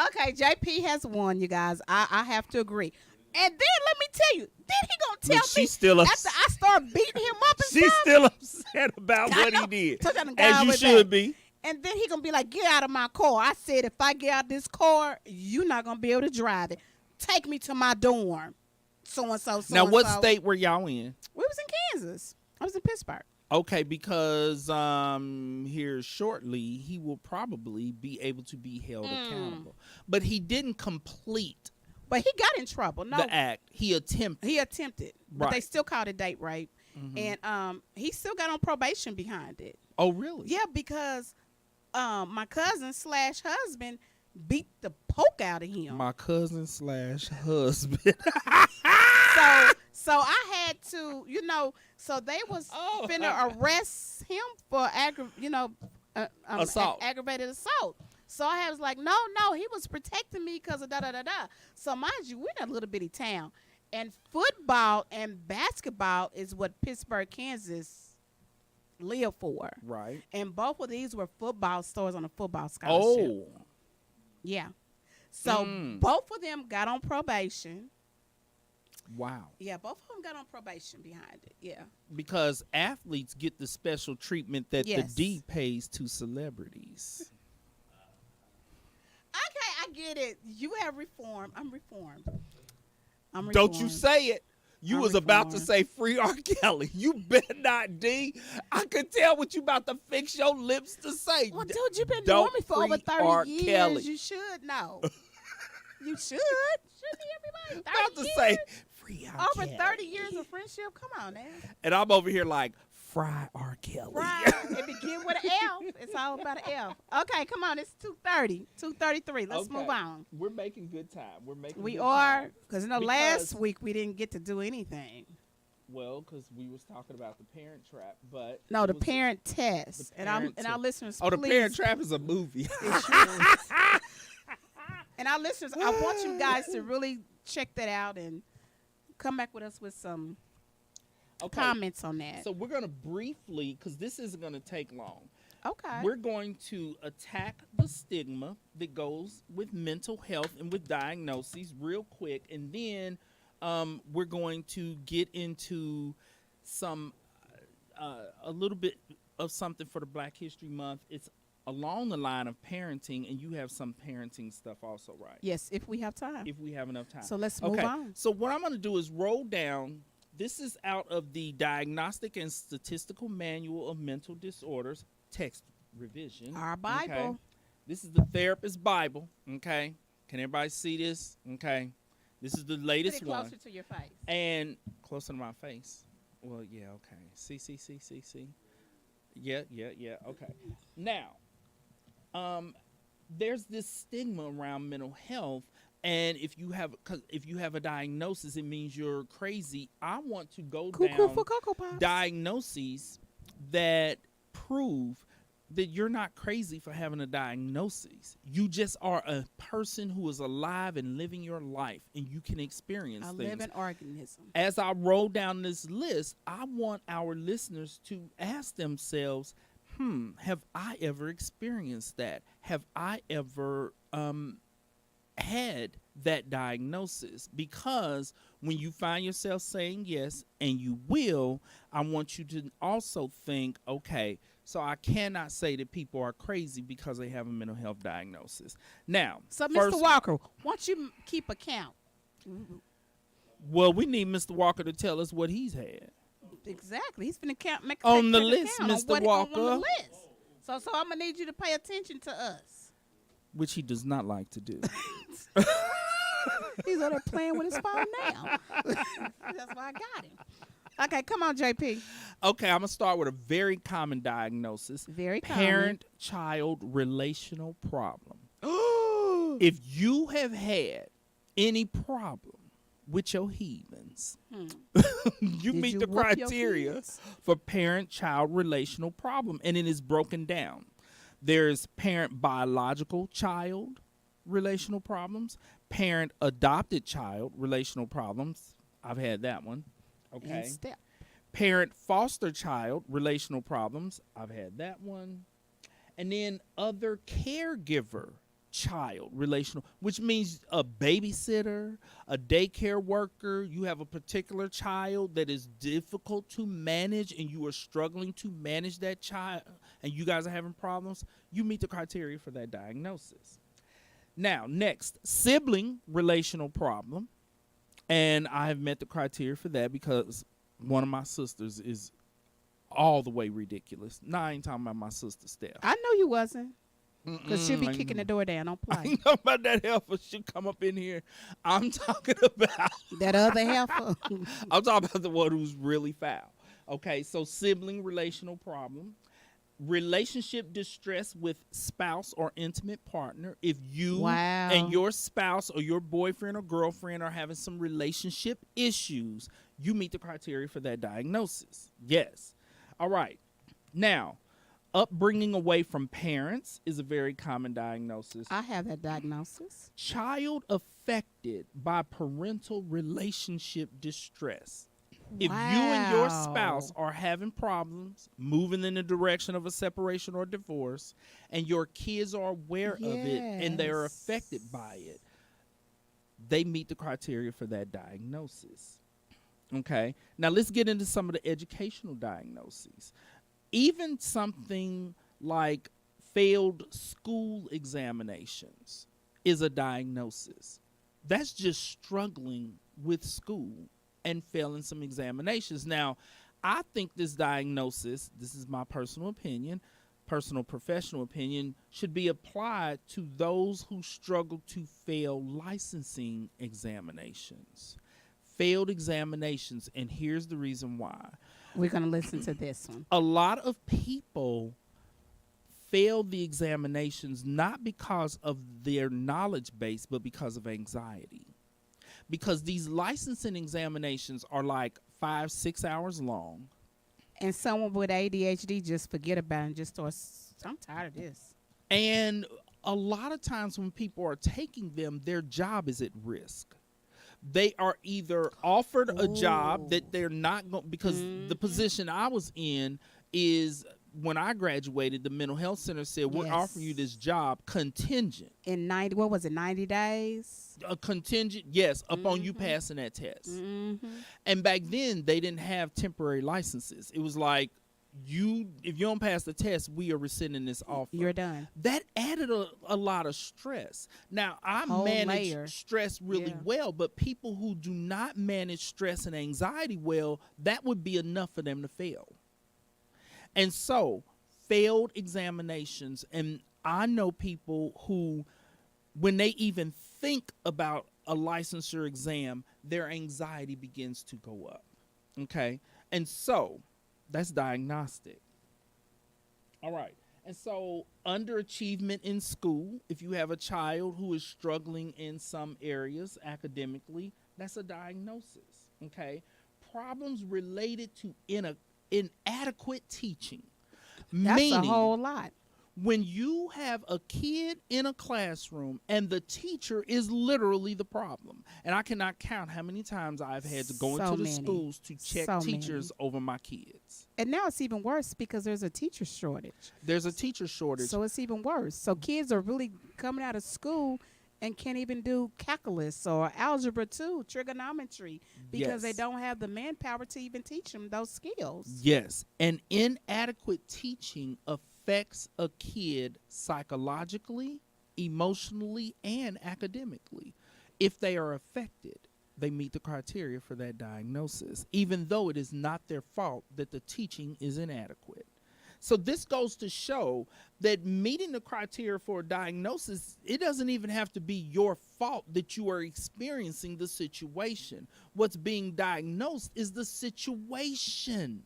B: Okay, JP has won, you guys. I have to agree. And then let me tell you, then he gonna tell
A: Look,
B: me
A: she's still
B: after I start beating him up and
A: She's
B: stuff.
A: still upset about
B: I
A: what
B: know.
A: he did,
B: Told y'all to go
A: as
B: all
A: you
B: the way
A: should
B: back.
A: be.
B: And then he gonna be like, get out of my car. I said, if I get out this car, you're not gonna be able to drive it. Take me to my dorm. So-and-so,
A: Now, what
B: so-and-so.
A: state were y'all in?
B: We was in Kansas. I was in Pittsburgh.
A: Okay, because here shortly he will probably be able to be held accountable. But he didn't complete
B: But he got in trouble. No,
A: the act. He attempted.
B: he attempted. But they
A: Right.
B: still called it date rape. And he still got on probation behind it.
A: Oh, really?
B: Yeah, because my cousin / husband beat the poke out of him.
A: My cousin / husband.
B: So I had to, so they was finna arrest him for
A: Assault.
B: aggravated assault. So I was like, no, he was protecting me because of da-da-da-da. So mind you, we're in a little bitty town. And football and basketball is what Pittsburgh, Kansas live for.
A: Right.
B: And both of these were football stores on a football scholarship.
A: Oh.
B: Yeah. So both of them got on probation.
A: Wow.
B: Yeah, both of them got on probation behind it. Yeah.
A: Because athletes get the special treatment that
B: Yes.
A: the D pays to celebrities.
B: Okay, I get it. You have reformed. I'm reformed.
A: Don't you say it. You
B: I'm
A: was about to
B: reformed.
A: say free R. Kelly. You better not, D. I could tell what you about to fix your lips to say.
B: Well, dude, you've been
A: Don't
B: knowing me for over
A: free
B: 30
A: R.
B: years.
A: Kelly.
B: You should know. You should. Shouldn't everybody? 30
A: About to
B: years?
A: say free R.
B: Over
A: Kelly.
B: 30 years of friendship? Come on now.
A: And I'm over here like, fry R. Kelly.
B: Right. It begin with an F. It's all about an F. Okay, come on. It's 2:30. 2:33. Let's
A: Okay.
B: move on.
A: We're making good time. We're making
B: We
A: good
B: are,
A: time.
B: because
A: Because-
B: last week we didn't get to do anything.
A: Well, because we was talking about the Parent Trap, but
B: No,
A: it
B: the
A: was-
B: parent test.
A: the
B: And
A: parent
B: our
A: test.
B: listeners,
A: Oh, the
B: please.
A: Parent Trap is a movie.
B: It sure is. And our listeners, I want you guys to really check that out and come back with us with some
A: Okay.
B: comments on that.
A: So we're going to briefly, because this isn't going to take long,
B: Okay.
A: we're going to attack the stigma that goes with mental health and with diagnoses real quick. And then we're going to get into some, a little bit of something for the Black History Month. It's along the line of parenting, and you have some parenting stuff also, right?
B: Yes, if we have time.
A: If we have enough time.
B: So let's move
A: Okay.
B: on.
A: So what I'm going to do is roll down. This is out of the Diagnostic and Statistical Manual of Mental Disorders, text revision.
B: Our Bible.
A: Okay? This is the therapist Bible. Okay. Can everybody see this? Okay. This is the
B: Put
A: latest
B: it
A: one.
B: closer to your face.
A: And closer to my face. Well, yeah, okay. See. Yeah. Okay. Now, there's this stigma around mental health, and if you have a diagnosis, it means you're crazy. I want to go
B: Cuckoo
A: down
B: for Cocoa Pops.
A: diagnoses that prove that you're not crazy for having a diagnosis. You just are a person who is alive and living your life, and you can experience
B: A
A: things.
B: living organism.
A: As I roll down this list, I want our listeners to ask themselves, have I ever experienced that? Have I ever had that diagnosis? Because when you find yourself saying yes, and you will, I want you to also think, okay, so I cannot say that people are crazy because they have a mental health diagnosis. Now,
B: So,
A: first-
B: Mr. Walker, why don't you keep a count?
A: well, we need Mr. Walker to tell us what he's had.
B: Exactly. He's finna count.
A: On the
B: take a
A: list,
B: count on
A: Mr.
B: what- on the
A: Walker.
B: list. So I'm gonna need you to pay attention to us.
A: Which he does not like to do.
B: He's on there playing with his phone now. That's why I got him. Okay, come on, JP.
A: Okay, I'm going to start with a very common diagnosis.
B: Very common.
A: Parent-child relational problem. If you have had any problem with your heathens, you
B: Did
A: meet
B: you
A: the
B: whoop your
A: criteria
B: kids?
A: for parent-child relational problem, and it is broken down. There's parent biological child relational problems, parent adopted child relational problems. I've had that one. Okay.
B: And step.
A: Parent foster child relational problems. I've had that one. And then other caregiver child relational, which means a babysitter, a daycare worker. You have a particular child that is difficult to manage and you are struggling to manage that child and you guys are having problems. You meet the criteria for that diagnosis. Now, next, sibling relational problem. And I have met the criteria for that because one of my sisters is all the way ridiculous. Now, I ain't talking about my sister Steph.
B: I know you wasn't. Because she'll be kicking the door down. Don't
A: I
B: play.
A: ain't know about that heifer. She'll come up in here. I'm talking about
B: That other heifer.
A: I'm talking about the one who's really foul. Okay, so sibling relational problem. Relationship distress with spouse or intimate partner. If you
B: Wow.
A: and your spouse or your boyfriend or girlfriend are having some relationship issues, you meet the criteria for that diagnosis. Yes. All right. Now, upbringing away from parents is a very common diagnosis.
B: I have that diagnosis.
A: Child affected by parental relationship distress. If you and your spouse are having problems, moving in the direction of a separation or divorce, and your kids are aware of it and they are affected by it, they meet the criteria for that diagnosis. Okay. Now let's get into some of the educational diagnoses. Even something like failed school examinations is a diagnosis. That's just struggling with school and failing some examinations. Now, I think this diagnosis, this is my personal opinion, personal professional opinion, should be applied to those who struggle to fail licensing examinations. Failed examinations, and here's the reason why.
B: We're going to listen to this one.
A: A lot of people fail the examinations not because of their knowledge base, but because of anxiety. Because these licensing examinations are like 5-6 hours long.
B: And someone with ADHD just forget about it and just start, I'm tired of this.
A: And a lot of times when people are taking them, their job is at risk. They are either offered a job that they're not going, because the position I was in is when I graduated, the mental health center said, we're offering you this job contingent.
B: In 90 days?
A: A contingent, yes, upon you passing that test. And back then, they didn't have temporary licenses. It was like, if you don't pass the test, we are rescinding this offer.
B: You're done.
A: That added a lot of stress. Now, I manage stress really well, but people who do not manage stress and anxiety well, that would be enough for them to fail. And so, failed examinations, and I know people who, when they even think about a licensure exam, their anxiety begins to go up. Okay? And so, that's diagnostic. All right. And so, underachievement in school, if you have a child who is struggling in some areas academically, that's a diagnosis. Okay? Problems related to inadequate teaching.
B: That's
A: Meaning,
B: a whole lot.
A: when you have a kid in a classroom and the teacher is literally the problem, and I cannot count how many times I've had to go into the schools to check teachers over my kids.
B: And now it's even worse because there's a teacher shortage.
A: There's a teacher shortage.
B: So it's even worse. So kids are really coming out of school and can't even do calculus or algebra 2, trigonometry, because they don't have the manpower to even teach them those skills.
A: Yes, and inadequate teaching affects a kid psychologically, emotionally, and academically. If they are affected, they meet the criteria for that diagnosis, even though it is not their fault that the teaching is inadequate. So this goes to show that meeting the criteria for a diagnosis, it doesn't even have to be your fault that you are experiencing the situation. What's being diagnosed is the situation.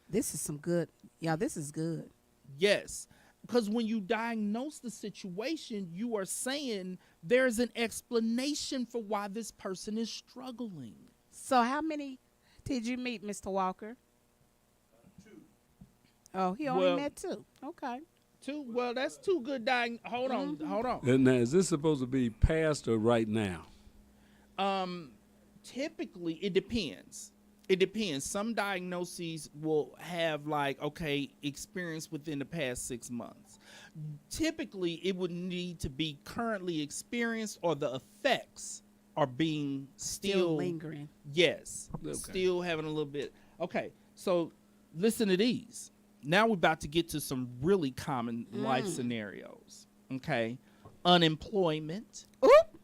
B: This is some good. Yeah, this is good.
A: Yes. Because when you diagnose the situation, you are saying there's an explanation for why this person is struggling.
B: So how many did you meet, Mr. Walker?
C: 2.
B: Oh, he only
A: Well-
B: met 2. Okay.
A: 2, well, that's 2 good hold on.
D: And now, is this supposed to be past or right now?
A: Typically, it depends. It depends. Some diagnoses will have experience within the past 6 months. Typically, it would need to be currently experienced or the effects are being
B: Still lingering.
A: Yes.
D: Okay.
A: Still having a little bit. Okay. So listen to these. Now we're about to get to some really common life scenarios. Okay. Unemployment.
B: Oop.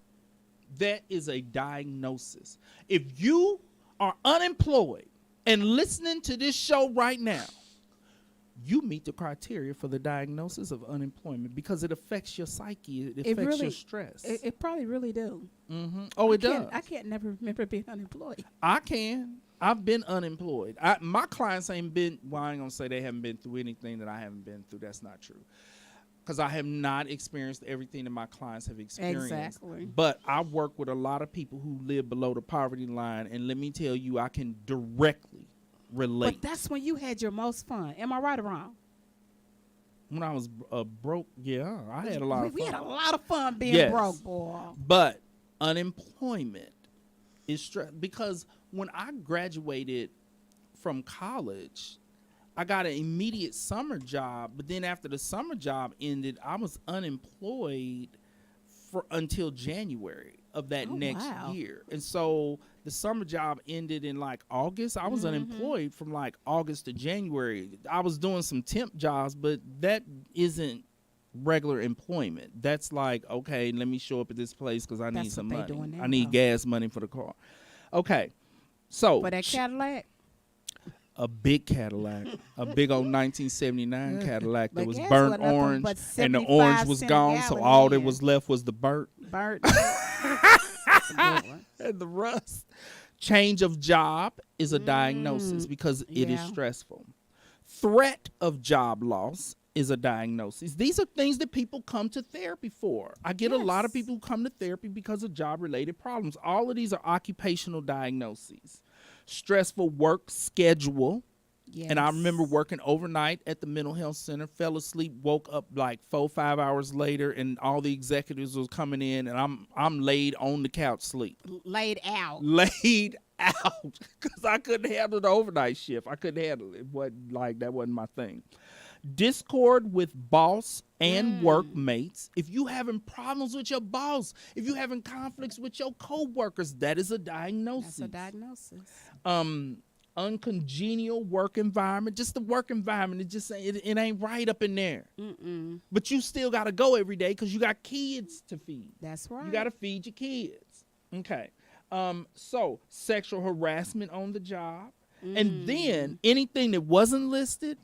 A: That is a diagnosis. If you are unemployed and listening to this show right now, you meet the criteria for the diagnosis of unemployment because it affects your psyche. It affects your stress.
B: It probably really do.
A: Oh, it does.
B: I can't never remember being unemployed.
A: I can. I've been unemployed. My clients ain't been, well, I ain't going to say they haven't been through anything that I haven't been through. That's not true. Because I have not experienced everything that my clients have experienced.
B: Exactly.
A: But I work with a lot of people who live below the poverty line. And let me tell you, I can directly relate.
B: But that's when you had your most fun. Am I right or wrong?
A: When I was broke, yeah, I had a lot of fun.
B: We had a lot of fun being
A: Yes.
B: broke, boy.
A: But unemployment is stress because when I graduated from college, I got an immediate summer job. But then after the summer job ended, I was unemployed until January of that next year. And so the summer job ended in August. I was unemployed from August to January. I was doing some temp jobs, but that isn't regular employment. That's okay, let me show up at this place because I need
B: That's
A: some
B: what they
A: money.
B: doing now,
A: I need
B: though.
A: gas money for the car. Okay. So
B: For that Cadillac.
A: a big Cadillac, a big old 1979 Cadillac that
B: But
A: was
B: gas
A: burnt
B: wasn't nothing
A: orange,
B: but
A: and the
B: 75
A: orange was
B: cent a
A: gone, so
B: gallon
A: all that
B: then.
A: was left was the burnt
B: Bert. That's a good one.
A: and the rust. Change of job is a diagnosis because it is
B: yeah.
A: stressful. Threat of job loss is a diagnosis. These are things that people come to therapy for. I get a lot of
B: Yes.
A: people who come to therapy because of job-related problems. All of these are occupational diagnoses. Stressful work schedule.
B: Yes.
A: And I remember working overnight at the mental health center, fell asleep, woke up 4-5 hours later, and all the executives was coming in, and I'm laid on the couch sleep.
B: Laid out.
A: Laid out because I couldn't handle the overnight shift. I couldn't handle it. That wasn't my thing. Discord with boss and workmates. If you having problems with your boss, if you having conflicts with your coworkers, that is a diagnosis.
B: That's a diagnosis.
A: Uncongenial work environment. Just the work environment. It ain't right up in there. But you still got to go every day because you got kids to feed.
B: That's right.
A: You got to feed your kids. Okay. So sexual harassment on the job. And then anything that wasn't listed,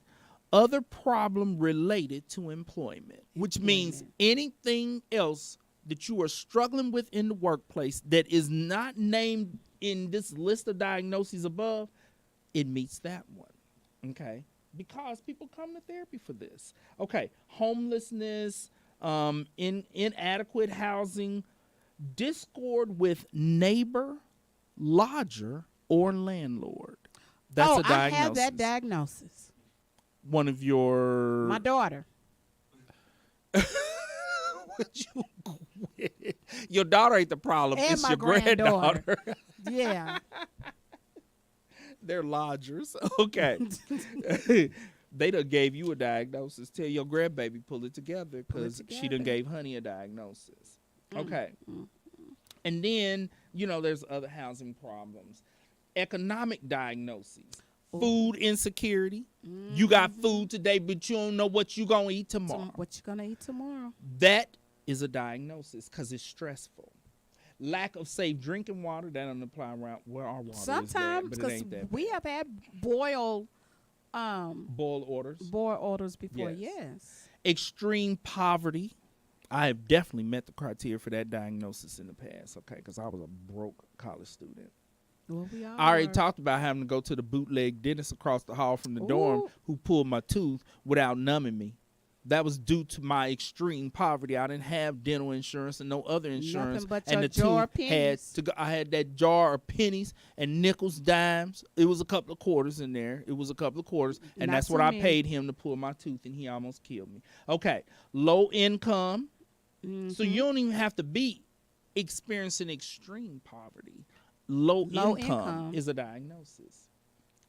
A: other problem related to employment, which means anything else that you are struggling with in the workplace that is not named in this list of diagnoses above, it meets that one. Okay. Because people come to therapy for this. Okay. Homelessness, inadequate housing, discord with neighbor, lodger, or landlord. That's a diagnosis.
B: I have that diagnosis.
A: One of your...
B: My daughter.
A: Would you quit? Your daughter ain't the problem.
B: And
A: it's
B: my
A: your granddaughter.
B: Yeah.
A: They're lodgers. Okay. They done gave you a diagnosis. Tell your grandbaby pull it together because she done gave Honey a diagnosis. Okay. And then, there's other housing problems. Economic diagnoses. Food insecurity. You got food today, but you don't know what you going to eat tomorrow.
B: What you going to eat tomorrow?
A: That is a diagnosis because it's stressful. Lack of safe drinking water, that doesn't apply around where our water is bad,
B: Sometimes,
A: but it
B: because
A: ain't that
B: we
A: bad.
B: have had boiled
A: Boil orders.
B: board orders before.
A: Yes.
B: Yes.
A: Extreme poverty. I have definitely met the criteria for that diagnosis in the past, okay, because I was a broke college student.
B: Well, we all
A: I already
B: are.
A: talked about having to go to the bootleg dentist across the hall from the dorm
B: Ooh.
A: who pulled my tooth without numbing me. That was due to my extreme poverty. I didn't have dental insurance and no other insurance.
B: Nothing but
A: And
B: your
A: the
B: jar of
A: tooth had
B: pennies.
A: to go. I had that jar of pennies and nickels, dimes. It was a couple of quarters in there. And
B: Not
A: that's what
B: too
A: I
B: many.
A: paid him to pull my tooth, and he almost killed me. Okay, low income. So you don't even have to be experiencing extreme poverty. Low income is a diagnosis.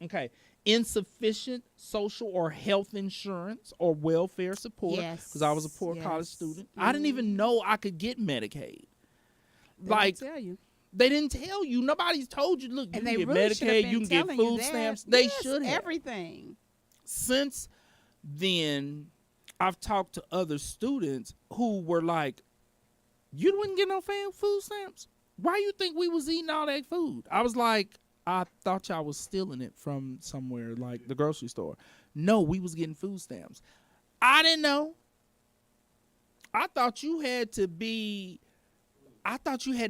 A: Okay. Insufficient social or health insurance or welfare support.
B: Yes,
A: Because I was a poor college
B: yes.
A: student. I didn't even know I could get Medicaid.
B: They
A: Like,
B: don't tell you.
A: they didn't tell you. Nobody's told you, look, you
B: And
A: can
B: they
A: get
B: really should have
A: Medicaid,
B: been
A: you can get
B: telling you
A: food
B: that.
A: stamps. They
B: Yes,
A: should have.
B: everything.
A: Since then, I've talked to other students who were like, you wouldn't get no food stamps? Why you think we was eating all that food? I was like, I thought y'all was stealing it from somewhere like the grocery store. No, we was getting food stamps. I didn't know. I thought you had to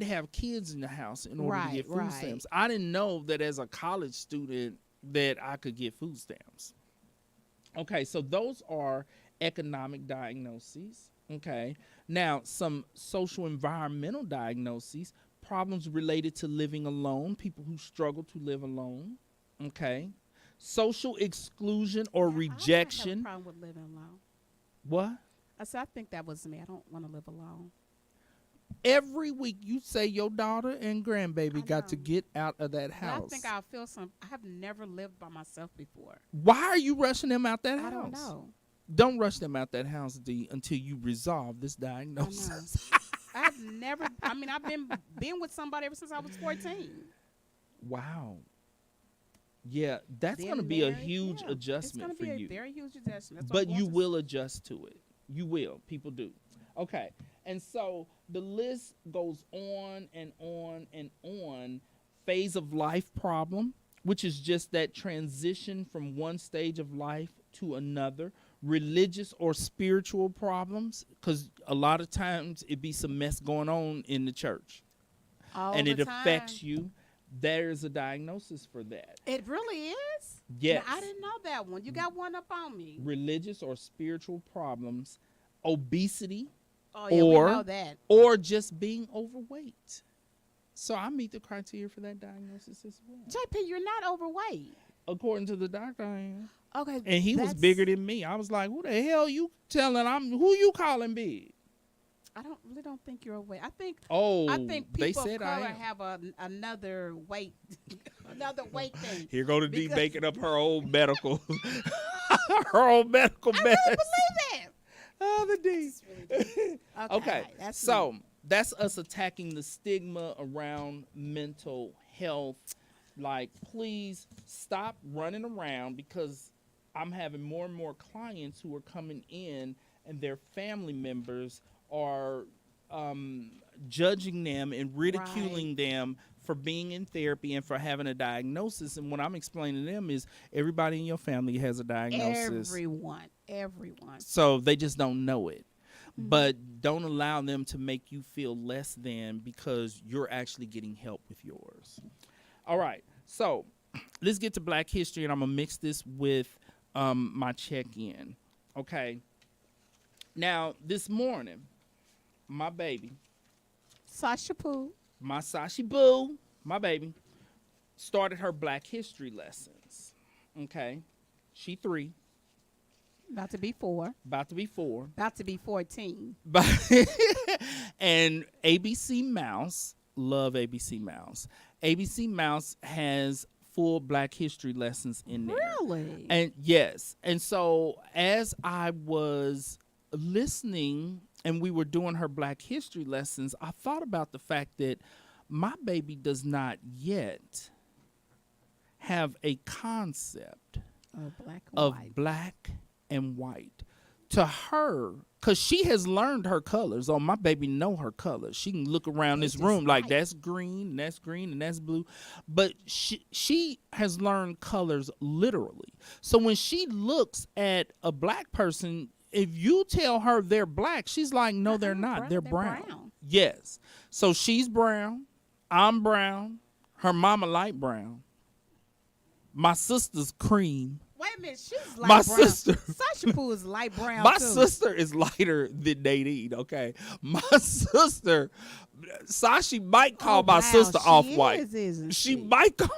A: have kids in the house in order to get food
B: Right.
A: stamps. I didn't know that as a college student that I could get food stamps. Okay, so those are economic diagnoses. Okay, now some social environmental diagnoses, problems related to living alone, people who struggle to live alone. Okay, social exclusion or
B: I don't have a
A: rejection.
B: problem with living alone.
A: What?
B: I said I think that was me. I don't want to live alone.
A: Every week you say your daughter and grandbaby
B: I
A: got to
B: know.
A: get out of that
B: But
A: house.
B: I think I'll feel some. I have never lived by myself before.
A: Why are you rushing them out that house?
B: I don't know.
A: Don't rush them out that house, D, until you resolve this
B: I
A: diagnosis.
B: know. I've never. I mean, I've been with somebody ever since I was 14.
A: Wow. Yeah, that's
B: Been
A: going to be a
B: married.
A: huge
B: Yeah,
A: adjustment for
B: It's going to be
A: you.
B: a very huge adjustment. That's what
A: But
B: I'm
A: you
B: going
A: will adjust to it. You will. People do. Okay. And so the list goes on and on and on. Phase of life problem, which is just that transition from one stage of life to another. Religious or spiritual problems, because a lot of times it be some mess going on in the church.
B: All
A: and
B: the
A: it
B: time.
A: affects you. There's a diagnosis for that.
B: It really is.
A: Yes.
B: Now, I didn't know that one. You got one up on me.
A: Religious or spiritual problems, obesity,
B: Oh yeah,
A: or-
B: we know that.
A: or just being overweight. So I meet the criteria for that diagnosis as well.
B: JP, you're not overweight.
A: According to the doctor, I am.
B: Okay,
A: And he was
B: that's-
A: bigger than me. I was like, who the hell you telling who you calling big?
B: I really don't think you're overweight. I think
A: Oh,
B: people
A: they
B: of
A: said I
B: color
A: am.
B: have another weight, another weight thing.
A: Here go the D
B: Because-
A: making up her old medical, her old medical
B: I
A: mess.
B: really believe that.
A: Oh, the D. Okay,
B: that's
A: so
B: me.
A: that's us attacking the stigma around mental health. Like, please stop running around, because I'm having more and more clients who are coming in and their family members are judging them and ridiculing them for being in therapy and for having a diagnosis. And what I'm explaining to them is everybody in your family has a diagnosis.
B: Everyone.
A: So they just don't know it. But don't allow them to make you feel less than because you're actually getting help with yours. All right. So let's get to Black History, and I'm going to mix this with my check-in. Okay. Now, this morning, my baby,
B: Sasha Pooh.
A: my Sashi Boo, my baby, started her Black History lessons. Okay. She 3,
B: About to be 4.
A: about to be 4.
B: About to be 14.
A: And ABC Mouse, love ABC Mouse. ABC Mouse has full Black History lessons in there.
B: Really?
A: And yes. And so as I was listening and we were doing her Black History lessons, I thought about the fact that my baby does not yet have a concept
B: Black and
A: of
B: white.
A: black and white. to her, because she has learned her colors. Oh, my baby know her colors. She can look around this
B: just
A: room like
B: like-
A: that's green, and that's blue. But she has learned colors literally. So when she looks at a black person, if you tell her they're black, she's like, no, they're not. They're brown. Yes. So she's brown. I'm brown. Her mama light brown. My sister's cream.
B: Wait a minute, she's light
A: My
B: brown.
A: sister.
B: Sasha Pooh is light brown
A: My
B: too.
A: sister is lighter than Nadine, okay? My sister, Sashi might call my sister off-white. She might call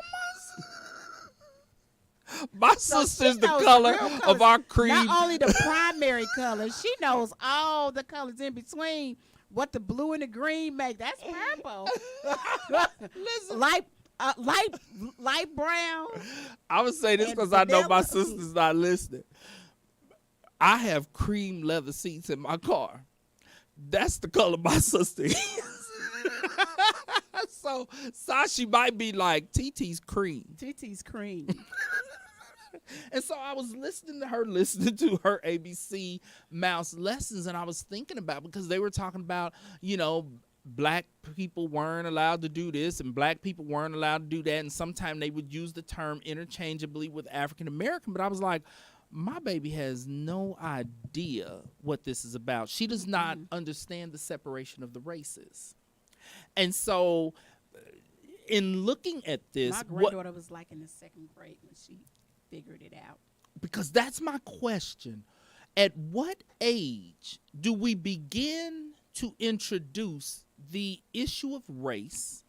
A: my sister's the color of our cream.
B: Not only the primary color, she knows all the colors in between. What the blue and the green make. That's purple.
A: Listen,
B: light brown.
A: I would say this
B: and
A: because I know my
B: vanilla.
A: sister's not listening. I have cream leather seats in my car. That's the color my sister is. So Sashi might be like, TT's cream.
B: TT's cream.
A: And so I was listening to her ABC Mouse lessons, and I was thinking about, because they were talking about, black people weren't allowed to do this and black people weren't allowed to do that, and sometimes they would use the term interchangeably with African American. But I was like, my baby has no idea what this is about. She does not understand the separation of the races. And so in looking at this,
B: My granddaughter was like in the second grade when she figured it out.
A: because that's my question. At what age do we begin to introduce the issue of race?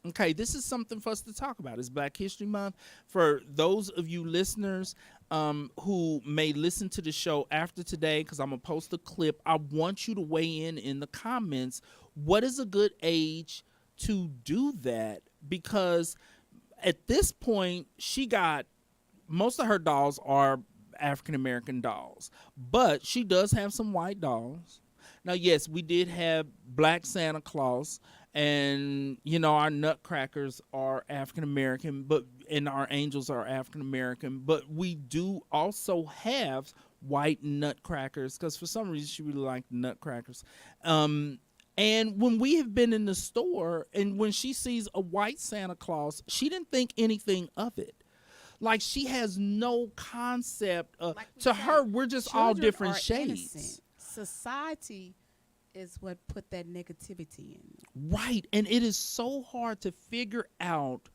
A: Okay, this is something for us to talk about. It's Black History Month. For those of you listeners who may listen to the show after today, because I'm going to post a clip, I want you to weigh in the comments. What is a good age to do that? Because at this point, most of her dolls are African-American dolls, but she does have some white dolls. Now, yes, we did have Black Santa Claus, and, our nutcrackers are African-American, and our angels are African-American, but we do also have white nutcrackers, because for some reason she really liked nutcrackers. And when we have been in the store, and when she sees a white Santa Claus, she didn't think anything of it. Like, she has no concept of, to her, we're just all different shades.
B: Innocent. Society is what put that negativity in.
A: Right. And it is so hard to figure out,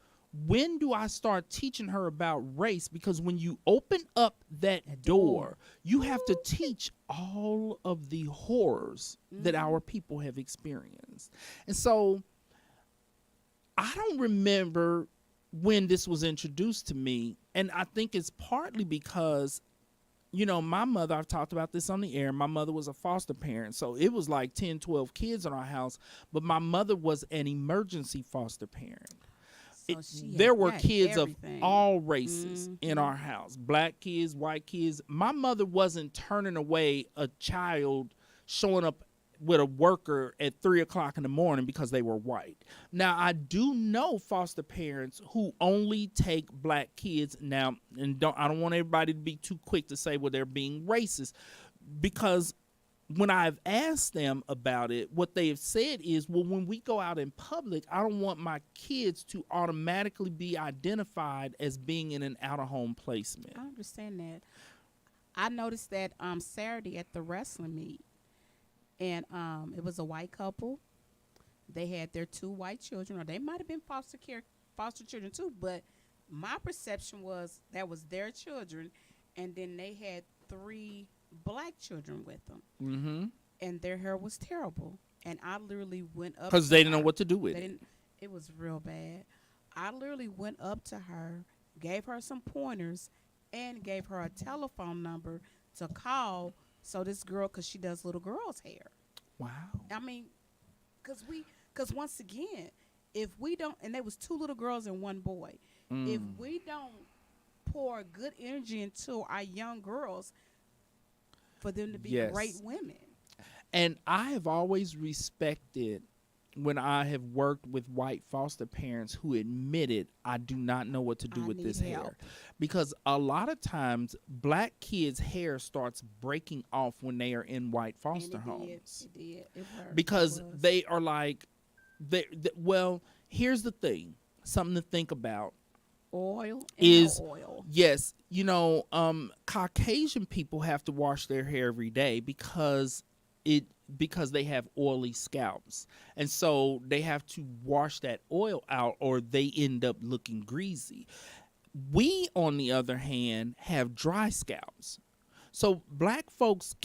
A: when do I start teaching her about race? Because when you open up that door, you have to teach all of the horrors that our people have experienced. And so I don't remember when this was introduced to me. And I think it's partly because, my mother, I've talked about this on the air, my mother was a foster parent. So it was like 10, 12 kids in our house. But my mother was an emergency foster parent. There were kids
B: everything.
A: of all races in our house. Black kids, white kids. My mother wasn't turning away a child showing up with a worker at 3:00 in the morning because they were white. Now, I do know foster parents who only take black kids now, and I don't want everybody to be too quick to say, well, they're being racist, because when I've asked them about it, what they have said is, well, when we go out in public, I don't want my kids to automatically be identified as being in an out-of-home placement.
B: I understand that. I noticed that Saturday at the wrestling meet, and it was a white couple. They had their 2 white children, or they might have been foster children too, but my perception was that was their children, and then they had 3 black children with them, and their hair was terrible. And I literally went up
A: because they didn't know what to do with it.
B: It was real bad. I literally went up to her, gave her some pointers, and gave her a telephone number to call. So this girl, because she does little girls' hair.
A: Wow.
B: I mean, because once again, if we don't, and there was 2 little girls and 1 boy, if we don't pour good energy into our young girls for them to be great women.
A: And I have always respected when I have worked with white foster parents who admitted, I do not know what to do
B: I
A: with
B: need
A: this
B: help.
A: hair. Because a lot of times black kids' hair starts breaking off when they are in white foster homes.
B: It did. It hurt.
A: Because
B: It was.
A: they are like, well, here's the thing, something to think about.
B: Oil
A: is-
B: and no oil.
A: Yes, Caucasian people have to wash their hair every day because they have oily scalps, and so they have to wash that oil out or they end up looking greasy. We, on the other hand, have dry scalps. So black folks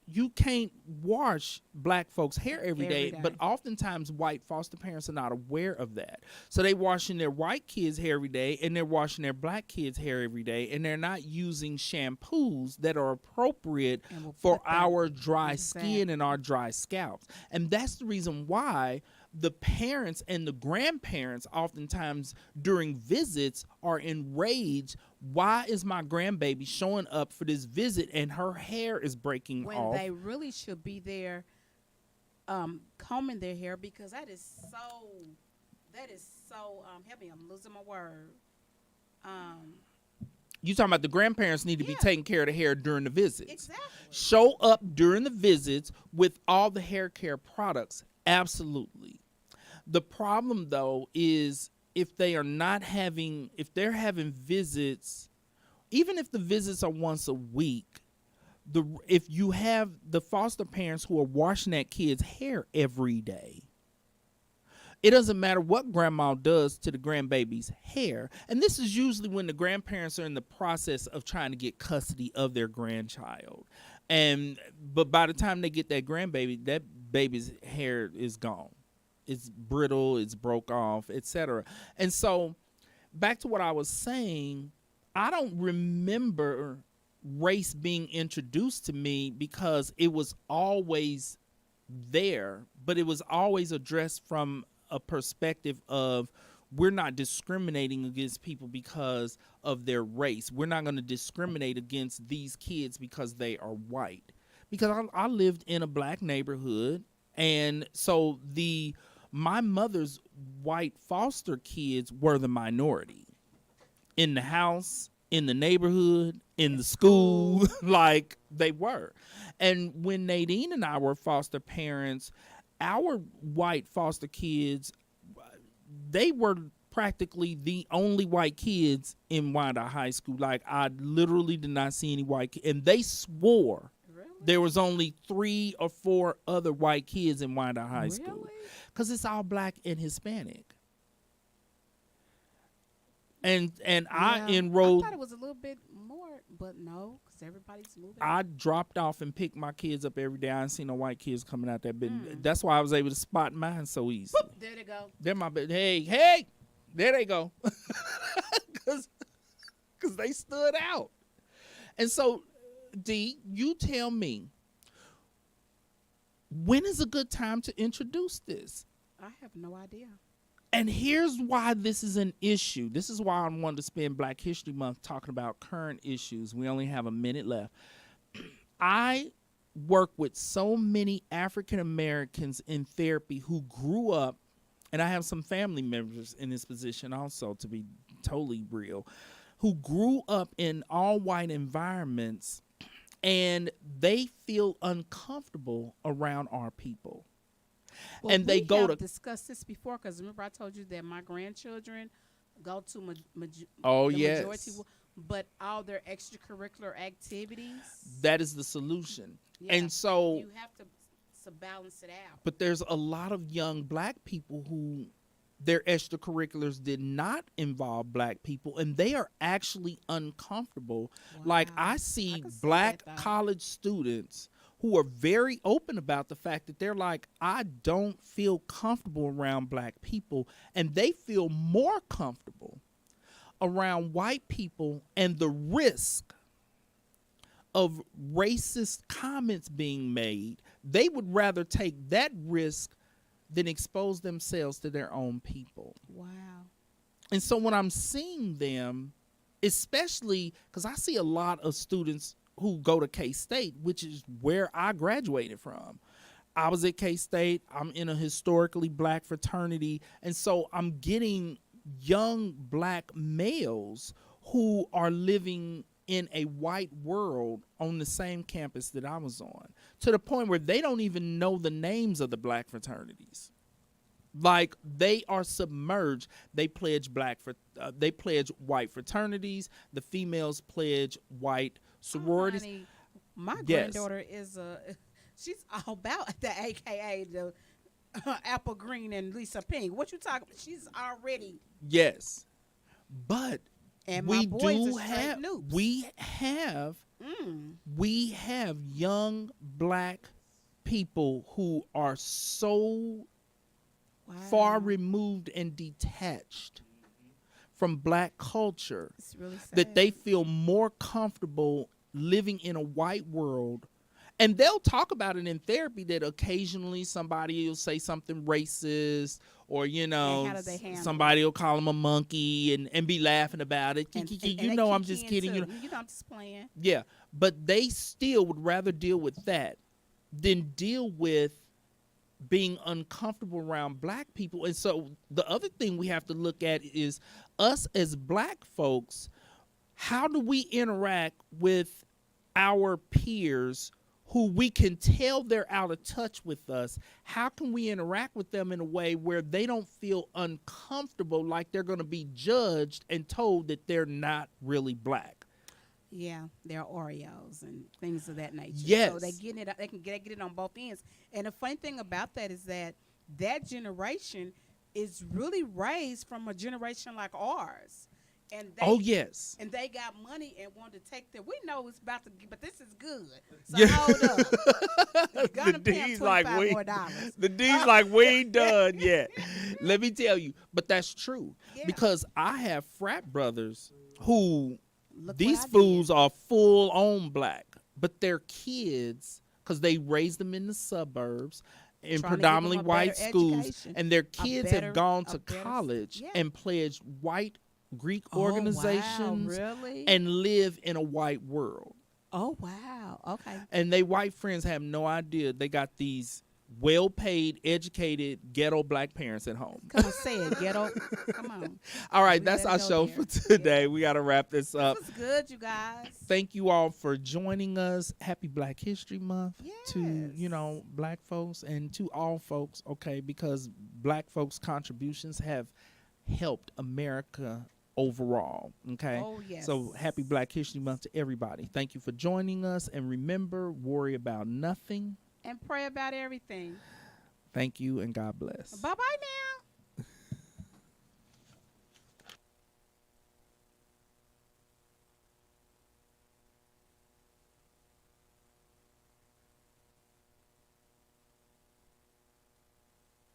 A: you can't wash black folks' hair every day, but oftentimes white foster parents are not aware of that. So they washing their white kids' hair every day and they're washing their black kids' hair every day, and they're not using shampoos that are appropriate
B: And we'll
A: for
B: put that-
A: our dry
B: Exactly.
A: skin and our dry scalps. And that's the reason why the parents and the grandparents oftentimes during visits are enraged. Why is my grandbaby showing up for this visit and her hair is breaking
B: when
A: off?
B: they really should be there combing their hair, because that is so help me, I'm losing my word.
A: You talking about the grandparents need to be
B: Yeah.
A: taking care of the hair during the visits.
B: Exactly.
A: Show up during the visits with all the hair care products. Absolutely. The problem though is if they're having visits, even if the visits are once a week, if you have the foster parents who are washing that kid's hair every day, it doesn't matter what grandma does to the grandbaby's hair. And this is usually when the grandparents are in the process of trying to get custody of their grandchild. But by the time they get that grandbaby, that baby's hair is gone. It's brittle, it's broke off, etc. And so back to what I was saying, I don't remember race being introduced to me because it was always there, but it was always addressed from a perspective of we're not discriminating against people because of their race. We're not going to discriminate against these kids because they are white. Because I lived in a black neighborhood, and so my mother's white foster kids were the minority in the house, in the neighborhood, in the school, like they were. And when Nadine and I were foster parents, our white foster kids, they were practically the only white kids in Wyandotte High School. Like, I literally did not see any white kids. And they swore there was only 3 or 4 other white kids in Wyandotte High School. Because it's all black and Hispanic. And I enrolled.
B: I thought it was a little bit more, but no, because everybody's moving.
A: I dropped off and picked my kids up every day. I didn't see no white kids coming out that bit. That's why I was able to spot mine so easy.
B: Boop, there they go.
A: They're my hey, there they go. Because they stood out. And so, D, you tell me, when is a good time to introduce this?
B: I have no idea.
A: And here's why this is an issue. This is why I wanted to spend Black History Month talking about current issues. We only have a minute left. I work with so many African Americans in therapy who grew up, and I have some family members in this position also, to be totally real, who grew up in all white environments, and they feel uncomfortable around our people.
B: Well,
A: And they go to
B: discuss this before, because remember I told you that my grandchildren go to majority,
A: yes,
B: but all their extracurricular activities.
A: that is the solution.
B: Yeah,
A: And so
B: you have to balance it out.
A: but there's a lot of young black people who their extracurriculars did not involve black people, and they are actually uncomfortable. Like,
B: Wow.
A: I see
B: can see
A: black
B: that, though.
A: college students who are very open about the fact that they're like, I don't feel comfortable around black people, and they feel more comfortable around white people, and the risk of racist comments being made, they would rather take that risk than expose themselves to their own people.
B: Wow.
A: And so when I'm seeing them, especially because I see a lot of students who go to K-State, which is where I graduated from, I was at K-State. I'm in a historically black fraternity. And so I'm getting young black males who are living in a white world on the same campus that I was on, to the point where they don't even know the names of the black fraternities. Like, they are submerged. They pledge they pledge white fraternities. The females pledge white sororities.
B: Honey, my
A: Yes.
B: granddaughter is she's all about the AKA the apple green and Lisa Pink. What you talking about? She's already.
A: Yes, but
B: And my boys are straight
A: have
B: noobs.
A: we have young black people who are so far removed and detached from black culture
B: It's really sad.
A: that they feel more comfortable living in a white world. And they'll talk about it in therapy that occasionally somebody will say something racist, or,
B: And how do they handle
A: somebody will call them a monkey and be laughing about it.
B: And
A: You
B: they
A: know, I'm
B: kick
A: just
B: in
A: kidding.
B: too.
A: You know,
B: I'm just playing.
A: yeah, but they still would rather deal with that than deal with being uncomfortable around black people. And so the other thing we have to look at is us as black folks. How do we interact with our peers who we can tell they're out of touch with us? How can we interact with them in a way where they don't feel uncomfortable, like they're going to be judged and told that they're not really black?
B: Yeah, they're Oreos and things of that nature.
A: Yes.
B: So they can get it on both ends. And the funny thing about that is that generation is really raised from a generation like ours. And they,
A: Oh, yes.
B: And they got money and wanted to take we know it's about to, but this is good. So
A: Yeah.
B: hold up. You're gonna
A: The
B: pay
A: D's
B: $25
A: like,
B: more dollars.
A: The D's like, we ain't done yet. Let me tell you, but that's true.
B: Yeah.
A: Because I have frat brothers who,
B: Look what
A: these
B: I did.
A: fools are full on black, but their kids, because they raised them in the suburbs in
B: Trying to give them
A: predominantly
B: a
A: white
B: better
A: schools,
B: education.
A: and their kids
B: better-
A: have gone
B: a
A: to
B: better-
A: college
B: yeah.
A: and pledged white Greek
B: Oh,
A: organizations
B: wow, really?
A: and live in a white world.
B: Oh, wow. Okay.
A: And they white friends have no idea they got these well-paid, educated, ghetto black parents at home.
B: Come on, say it, ghetto. Come on.
A: All right,
B: We
A: that's
B: better
A: our
B: go
A: show
B: there.
A: for today.
B: Yeah.
A: We got to wrap this up.
B: This was good, you guys.
A: Thank you all for joining us. Happy Black History Month to,
B: Yes.
A: black folks and to all folks, okay, because black folks' contributions have helped America overall, okay?
B: Oh, yes.
A: So happy Black History Month to everybody. Thank you for joining us, and remember, worry about nothing.
B: And pray about everything.
A: Thank you, and God bless.
B: Bye-bye now.